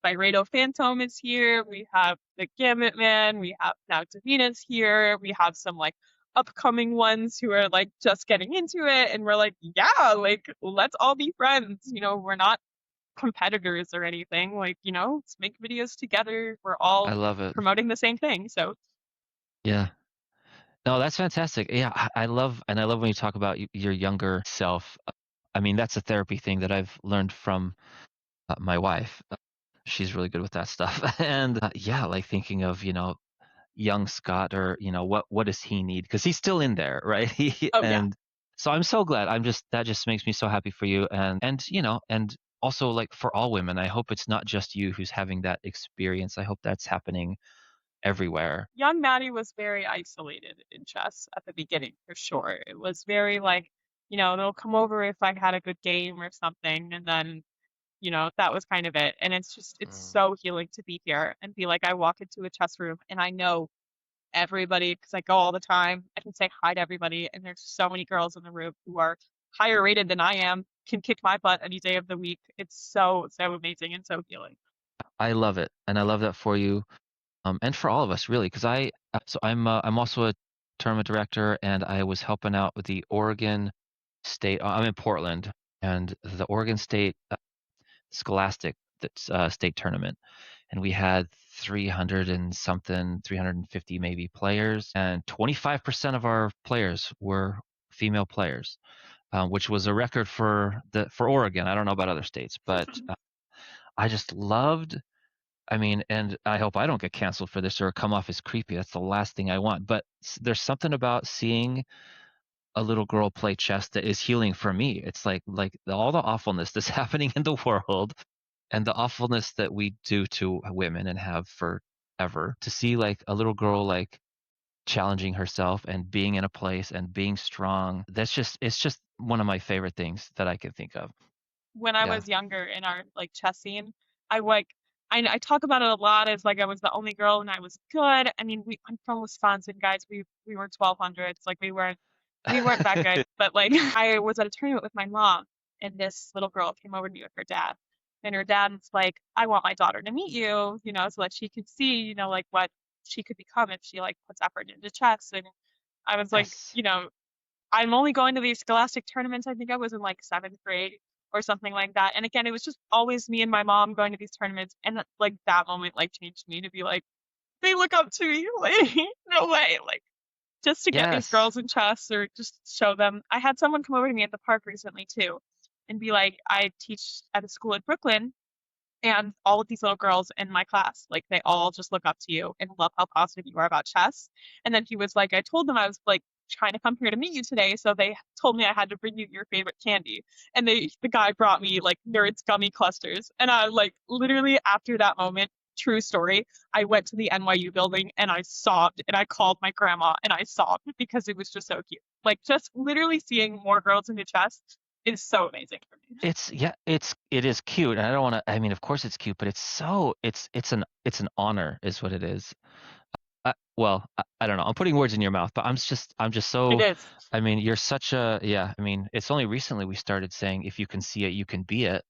Byredo Phantom is here. We have the Gambit Man. We have now Davina's here. We have some like upcoming ones who are like just getting into it. And we're like, yeah, like let's all be friends. We're not competitors or anything. Like, let's make videos together. We're I all love it. promoting the same thing. So Yeah. No, that's fantastic. Yeah, I love when you talk about your younger self. I mean, that's a therapy thing that I've learned from my wife. She's really good with that stuff. And yeah, like thinking of, young Scott, or what does he need? Because he's still in there, right? oh yeah. And So I'm so glad. That just makes me so happy for you, and also like for all women. I hope it's not just you who's having that experience. I hope that's happening everywhere. Young Maddie was very isolated in chess at the beginning, for sure. It was very like, they'll come over if I had a good game or something, and then, that was kind of it. And it's Mm. so healing to be here and be like, I walk into a chess room and I know everybody because I go all the time. I can say hi to everybody, and there's so many girls in the room who are higher rated than I am, can kick my butt any day of the week. It's so, so amazing and so healing. I love it, and I love that for you, and for all of us really, because I'm also a tournament director, and I was helping out with the Oregon State. I'm in Portland, and the Oregon State Scholastic state tournament, and we had 300 and something, 350 maybe players, and 25% of our players were female players, which was a record for Oregon. I don't know about other states, but I just loved. I mean, and I hope I don't get canceled for this or come off as creepy. That's the last thing I want. But there's something about seeing a little girl play chess that is healing for me. It's like all the awfulness that's happening in the world and the awfulness that we do to women and have forever. To see like a little girl like challenging herself and being in a place and being strong. It's just one of my favorite things that I can think of. When I Yeah. was younger in our like chess scene, I like I talk about it a lot as like I was the only girl and I was good. I mean, I'm from Wisconsin, guys. We were 1200s, like we weren't that good. But like I was at a tournament with my mom, and this little girl came over to me with her dad, and her dad was like, "I want my daughter to meet you, so that she could see, like what she could become if she like puts effort into chess." And I was like, Yes. I'm only going to these scholastic tournaments. I think I was in like seventh grade or something like that. And again, it was just always me and my mom going to these tournaments. And like that moment like changed me to be like, they look up to me. Like, no way. Like just to get these Yes. girls in chess or just show them. I had someone come over to me at the park recently too and be like, I teach at a school in Brooklyn and all of these little girls in my class, like they all just look up to you and love how positive you are about chess. And then he was like, I told them I was like trying to come here to meet you today, so they told me I had to bring you your favorite candy. And the guy brought me like Nerds gummy clusters. And I like literally after that moment, true story, I went to the NYU building and I sobbed and I called my grandma and I sobbed because it was just so cute. Like just literally seeing more girls into chess is so amazing for me. It is cute. And I don't want to, I mean, of course it's cute, but it's an honor is what it is. I don't know. I'm putting words in your mouth, but I'm just It so, is. I mean, you're such a, yeah, I mean, it's only recently we started saying if you can see it, you can be it.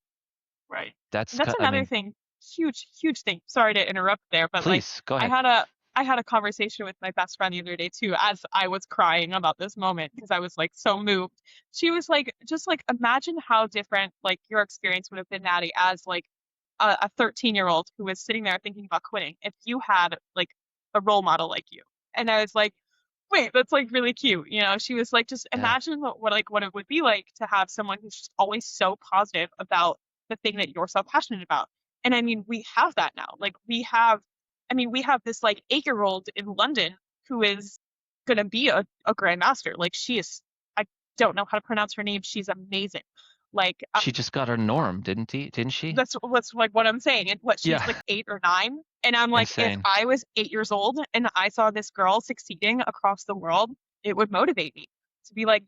Right. And That's, that's I another mean, thing, huge, huge thing. Sorry to interrupt there, but like please go I ahead. had a I had a conversation with my best friend the other day too, as I was crying about this moment because I was like so moved. She was like, just like imagine how different like your experience would have been, Natty, as like a 13-year-old who was sitting there thinking about quitting if you had like a role model like you. And I was like, wait, that's like really cute. She was like, just Yeah. imagine what it would be like to have someone who's just always so positive about the thing that you're so passionate about. And I mean, we have that now. Like we have this like 8-year old in London who is gonna be a grandmaster. Like she is, I don't know how to pronounce her name. She's amazing. Like She just got her norm, didn't she? that's what's like what I'm saying. And what she's Yeah. like 8 or 9. And I'm like, if Insane. I was 8 years old and I saw this girl succeeding across the world, it would motivate me to be like,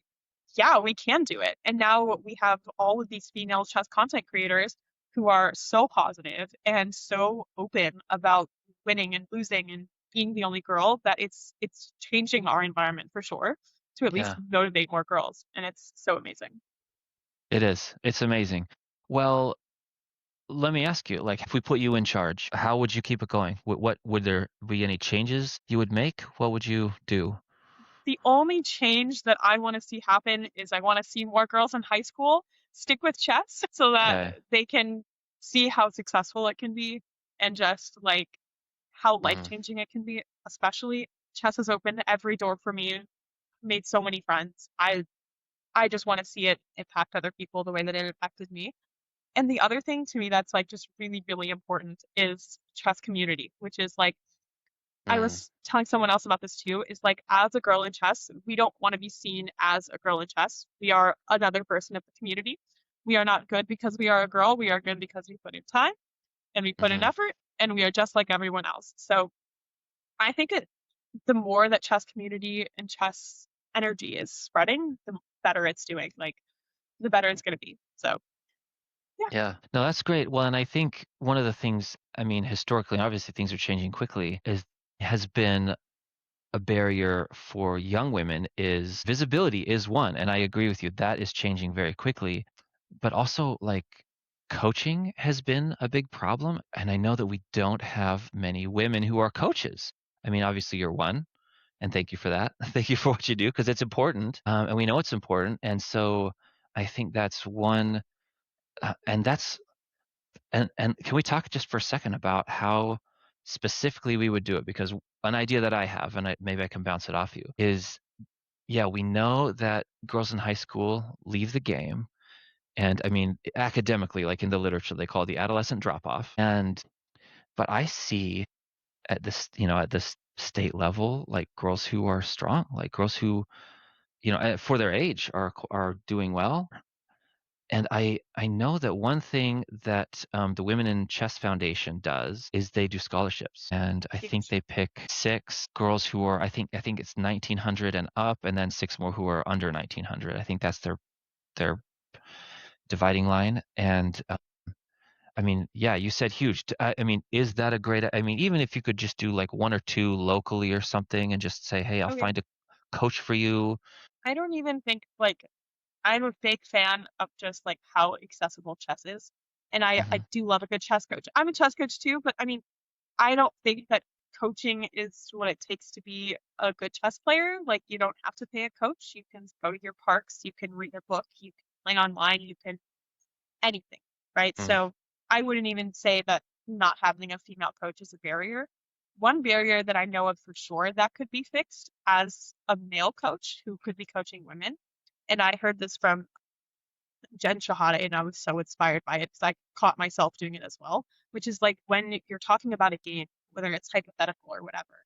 yeah, we can do it. And now we have all of these female chess content creators who are so positive and so open about winning and losing and being the only girl that it's changing our environment for sure to at least Yeah, motivate more girls. And it's so amazing. it is. It's amazing. Well, let me ask you, like, if we put you in charge, how would you keep it going? What would there be any changes you would make? What would you do? The only change that I want to see happen is I want to see more girls in high school stick with chess so that Okay. they can see how successful it can be and just like how Mm, life-changing it can be. Especially chess has opened every door for me, made so many friends. I just want to see it impact other people the way that it impacted me. And the other thing to me that's like just really, really important is chess community, which is like I Mm, was telling someone else about this too, is like as a girl in chess, we don't want to be seen as a girl in chess. We are another person of the community. We are not good because we are a girl. We are good because we put in time and we put in hmm effort and we are just like everyone else. So I think the more that chess community and chess energy is spreading, the better it's doing. Like the better it's going to be. So yeah, Yeah, no, that's great. Well, and I think one of the things, I mean, historically, obviously things are changing quickly, is has been a barrier for young women is visibility is one. And I agree with you, that is changing very quickly. But also like coaching has been a big problem. And I know that we don't have many women who are coaches. I mean, obviously you're one, and thank you for that. Thank you for what you do because it's important, and we know it's important. And so I think that's one, and that's and can we talk just for a second about how specifically we would do it? Because an idea that I have, and maybe I can bounce it off you, is yeah, we know that girls in high school leave the game. And I mean, academically, like in the literature, they call it the adolescent drop off. And but I see at this, at this state level, like girls who are strong, like girls who, for their age are doing well. And I know that one thing that the Women in Chess Foundation does is they do scholarships, and I think huge. they pick six girls who are I think it's 1900 and up, and then six more who are under 1900. I think that's their dividing line. And I mean, yeah, you said huge. I mean, is that a great? I mean, even if you could just do like one or two locally or something, and just say, hey, I'll Okay. find a coach for you. I don't even think like I'm a big fan of just like how accessible chess is. And I Hmm do love a good chess coach. I'm a chess coach too, but I mean, I don't think that coaching is what it takes to be a good chess player. Like you don't have to pay a coach. You can go to your parks, you can read a book, you can play online, you can anything, right? Mm, So I wouldn't even say that not having a female coach is a barrier. One barrier that I know of for sure that could be fixed as a male coach who could be coaching women. And I heard this from Jen Shahade, and I was so inspired by it because I caught myself doing it as well, which is like when you're talking about a game, whether it's hypothetical or whatever.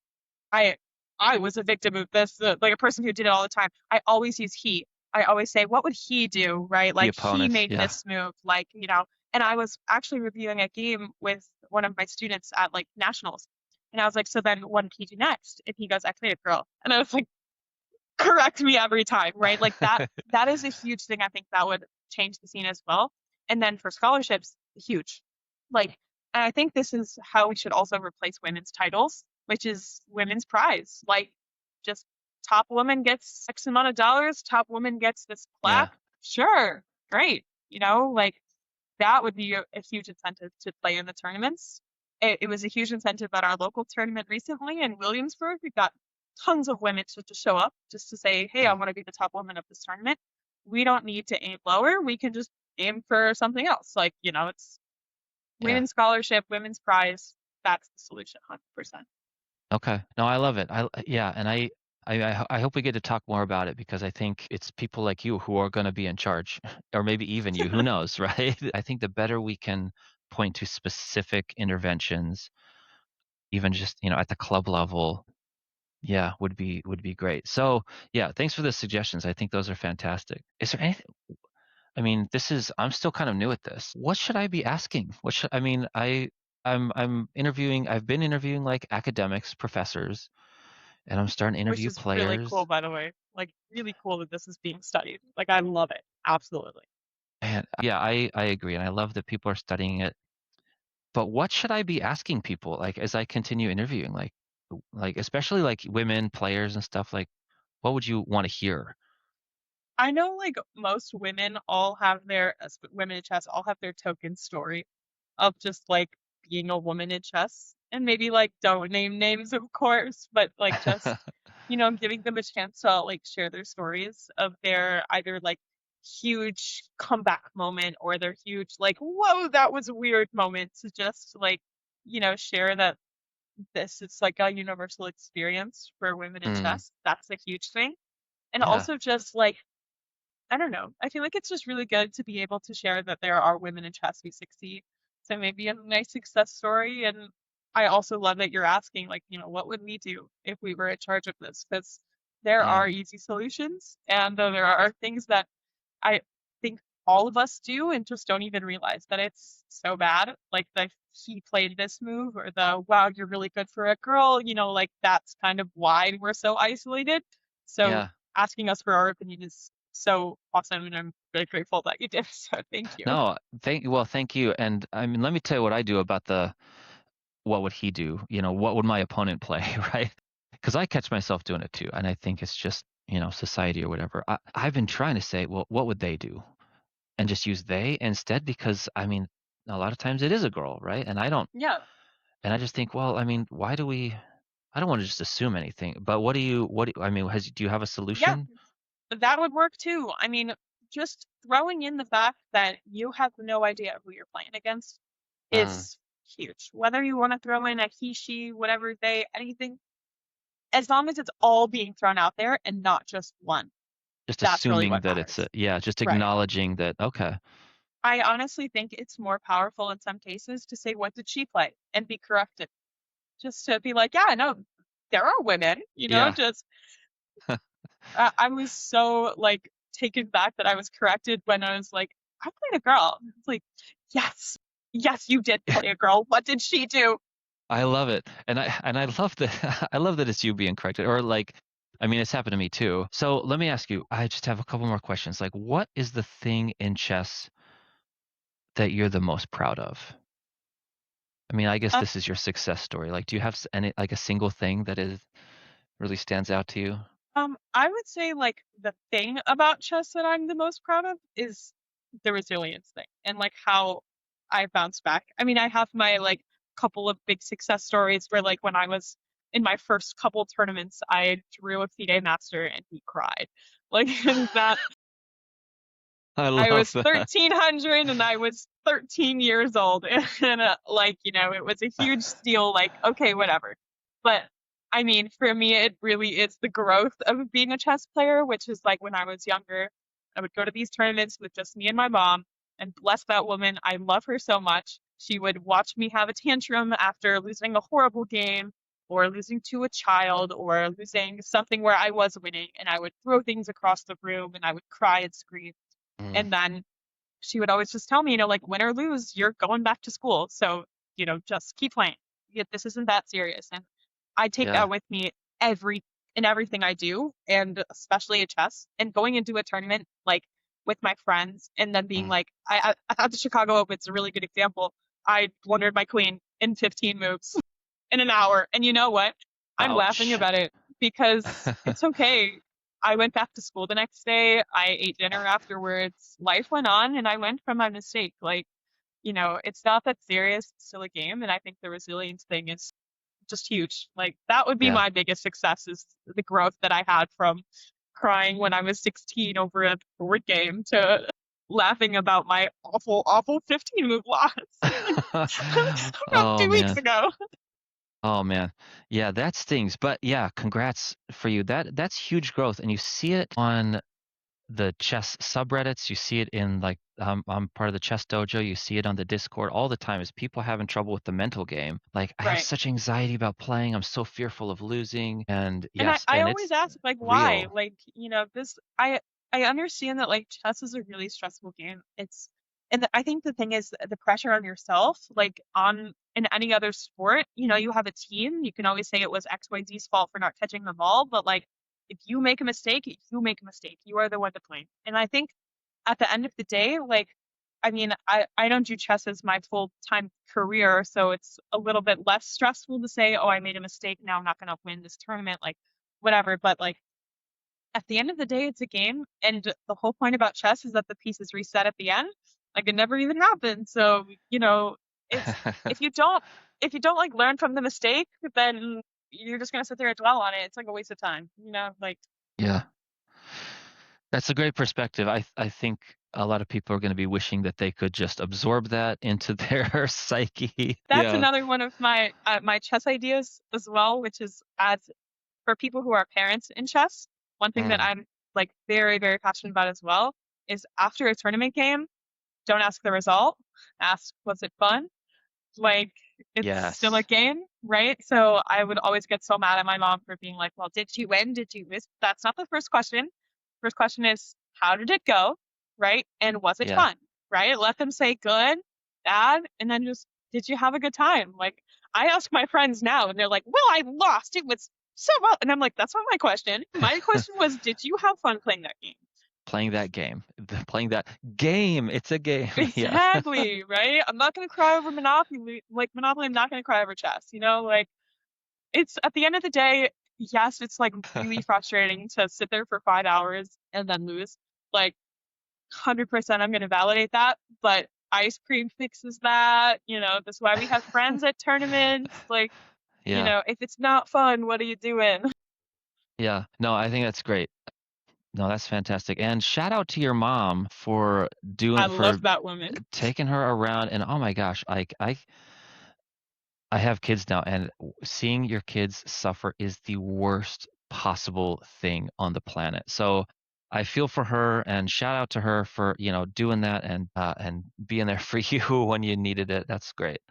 I I was a victim of this, like a person who did it all the time. I always use he. I always say, what would he do, right? the Like he opponent, made yeah, this move, like, and I was actually reviewing a game with one of my students at like nationals. And I was like, so then what did he do next? And he goes, I played a girl. And I was like, correct me every time, right? Like that is a huge thing. I think that would change the scene as well. And then for scholarships, huge. Like, and I think this is how we should also replace women's titles, which is women's prize. Like, just top woman gets X amount of dollars, top woman gets this yeah, plaque. Sure, great. Like that would be a huge incentive to play in the tournaments. It was a huge incentive at our local tournament recently in Williamsburg. We got tons of women to show up just to say, hey, I mm, want to be the top woman of this tournament. We don't need to aim lower. We can just aim for something else. Like, it's yeah. women's scholarship, women's prize. That's the solution, 100%. Okay. No, I love it. Yeah, and I hope we get to talk more about it because I think it's people like you who are going to be in charge, or maybe even you. Who knows, right? I think the better we can point to specific interventions, even just at the club level, yeah, would be great. So yeah, thanks for the suggestions. I think those are fantastic. Is there anything? I mean, I'm still kind of new at this. What should I be asking? I mean, I'm interviewing. I've been interviewing like academics, professors, and I'm starting to Which interview is really cool, players. by the way. Like, really cool that this is being studied. Like, I love it. Absolutely. And yeah, I agree, and I love that people are studying it. But what should I be asking people like as I continue interviewing, like especially like women players and stuff? Like, what would you want to hear? I know like most women all have women in chess all have their token story of just like being a woman in chess. And maybe like don't name names, of course, but like just, giving them a chance to like share their stories of their either like huge comeback moment or their huge like, whoa, that was a weird moment to just like, share that this is like a universal experience for women in Mm, chess. That's a huge thing. And yeah, also just like I don't know. I feel like it's just really good to be able to share that there are women in chess who succeed. So maybe a nice success story and I also love that you're asking, like, what would we do if we were in charge of this? Because there Yeah. are easy solutions, and there are things that I think all of us do and just don't even realize that it's so bad. Like the he played this move or the wow, you're really good for a girl, like that's kind of why we're so isolated. So Yeah. asking us for our opinion is so awesome and I'm very grateful that you did. So thank you. No, thank you. And I mean, let me tell you what I do about the what would he do? What would my opponent play, right? Because I catch myself doing it too, and I think it's just, society or whatever. I've been trying to say, well, what would they do? And just use they instead because I mean, a lot of times it is a girl, right? Yeah. And I just think, well, I mean, why do we I don't want to just assume anything, but I mean, do you have a Yeah, solution? that would work too. I mean, just throwing in the fact that you have no idea who you're playing against Mm, is huge. Whether you want to throw in a he, she, whatever they, anything, as long as it's all being thrown out there and not just one, just that's really assuming what that it's matters. yeah, just Right. acknowledging that, okay. I honestly think it's more powerful in some cases to say, what did she play? And be corrected. Just to be like, yeah, no, there are women, Yeah. just I was so like taken back that I was corrected when I was like, I played a girl. It's like, yes, yes, you did play a girl. What did she do? I love it. And I love that I love that it's you being corrected or like I mean it's happened to me too. So let me ask you, I just have a couple more questions. Like what is the thing in chess that you're the most proud of? I mean, I guess Uh, this is your success story. Like do you have any like a single thing that is really stands out to you? I would say like the thing about chess that I'm the most proud of is the resilience thing and like how I bounced back. I mean, I have my like couple of big success stories where like when I was in my first couple tournaments, I drew a FIDE master and he cried. Like and that I I love was that. 1300 and I was 13 years old. And like, it was a huge deal. Like, okay, whatever. But I mean, for me, it really is the growth of being a chess player, which is like when I was younger, I would go to these tournaments with just me and my mom. And bless that woman, I love her so much. She would watch me have a tantrum after losing a horrible game or losing to a child or losing something where I was winning. And I would throw things across the room and I would cry and scream. Mm, And then she would always just tell me, like win or lose, you're going back to school. So, just keep playing. This isn't that serious. And I take yeah. that with me every in everything I do, and especially at chess. And going into a tournament like with my friends, and then being Mm. like, at the Chicago Open, it's a really good example. I blundered my queen in 15 moves in an hour, and you know what? I'm laughing Ouch. about it because it's okay. I went back to school the next day. I ate dinner afterwards. Life went on, and I learned from my mistake. Like, it's not that serious. It's still a game, and I think the resilience thing is just huge. Like that would be Yeah. my biggest success is the growth that I had from crying when I was 16 over a board game to laughing about my awful, awful 15 move loss about Oh 2 weeks man. ago. Oh man. Yeah, that stings. But yeah, congrats for you. That's huge growth and you see it on the chess subreddits, you see it in like I'm part of the chess dojo, you see it on the Discord all the time is people having trouble with the mental game. Like I have Right. such anxiety about playing, I'm so fearful of losing and And I, yes, I and always it's ask like why? real. Like, this I understand that like chess is a really stressful game. I think the thing is the pressure on yourself, like on in any other sport, you have a team, you can always say it was XYZ's fault for not catching the ball, but like if you make a mistake, you make a mistake. You are the one to blame. And I think at the end of the day, like, I mean, I don't do chess as my full-time career, so it's a little bit less stressful to say, oh, I made a mistake. Now I'm not going to win this tournament, like, whatever. But, like, at the end of the day, it's a game. And the whole point about chess is that the pieces reset at the end. Like, it never even happened. So, it's, if you don't, if you don't, like, learn from the mistake, then you're just going to sit there and dwell on it. It's like a waste of time, like, Yeah. That's a great perspective. I think a lot of people are going to be wishing that they could just absorb that into their psyche. that's Yeah. another one of my chess ideas as well, which is as for people who are parents in chess, one thing that Mm. I'm like very, very passionate about as well is after a tournament game, don't ask the result. Ask, was it fun? Like, it's still a Yes. game, right? So I would always get so mad at my mom for being like, well, did you win? Did you lose? That's not the first question. First question is, how did it go? Right? And was it Yeah. fun? Right? Let them say good, bad, and then just, did you have a good time? Like, I ask my friends now, and they're like, well, I lost. It was so well. And I'm like, that's not my question. My question was, did you have fun playing that game? Playing that game. Playing that game. It's a game. Yeah. Exactly, right? I'm not gonna cry over Monopoly. Like Monopoly, I'm not gonna cry over chess. Like it's at the end of the day, yes, it's like really frustrating to sit there for 5 hours and then lose. Like 100% I'm gonna validate that, but ice cream fixes that. That's why we have friends at tournaments. Like, Yeah. if it's not fun, what are you doing? Yeah. No, I think that's great. No, that's fantastic. And shout out to your mom for I doing for love that woman. taking her around and oh my gosh, like I have kids now and seeing your kids suffer is the worst possible thing on the planet. So I feel for her and shout out to her for, doing that and being there for you when you needed it. That's great.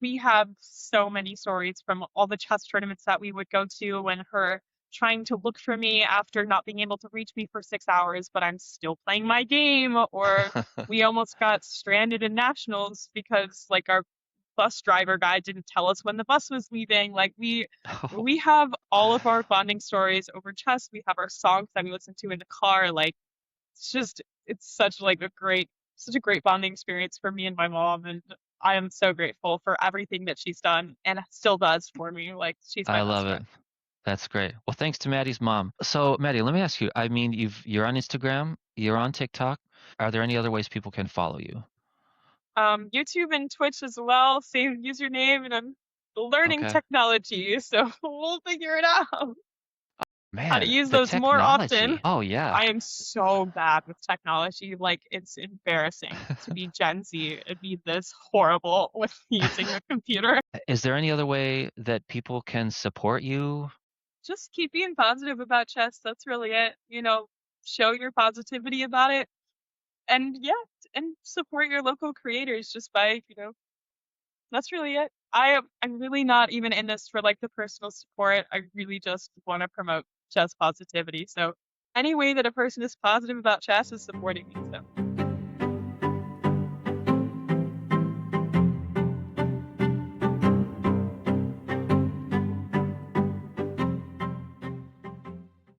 We have so many stories from all the chess tournaments that we would go to when her trying to look for me after not being able to reach me for 6 hours, but I'm still playing my game, or we almost got stranded in nationals because like our bus driver guy didn't tell us when the bus was leaving. Like we have all of our bonding stories over chess. We have our songs that we listen to in the car. Like it's such like such a great bonding experience for me and my mom, and I am so grateful for everything that she's done and still does for me. Like she's my I best love it. friend. That's great. Well, thanks to Maddie's mom. So, Maddie, let me ask you. I mean, you're on Instagram, you're on TikTok. Are there any other ways people can follow you? YouTube and Twitch as well, same username, and I'm learning Okay. technology, so we'll figure it out how to Man, use the those more often. technology. Oh yeah. I am so bad with technology. Like, it's embarrassing to be Gen Z and be this horrible with using a computer. Is there any other way that people can support you? Just keep being positive about chess. That's really it. Show your positivity about it. And yeah, and support your local creators just by, that's really it. I'm really not even in this for like the personal support. I really just want to promote chess positivity. So any way that a person is positive about chess is supporting me. So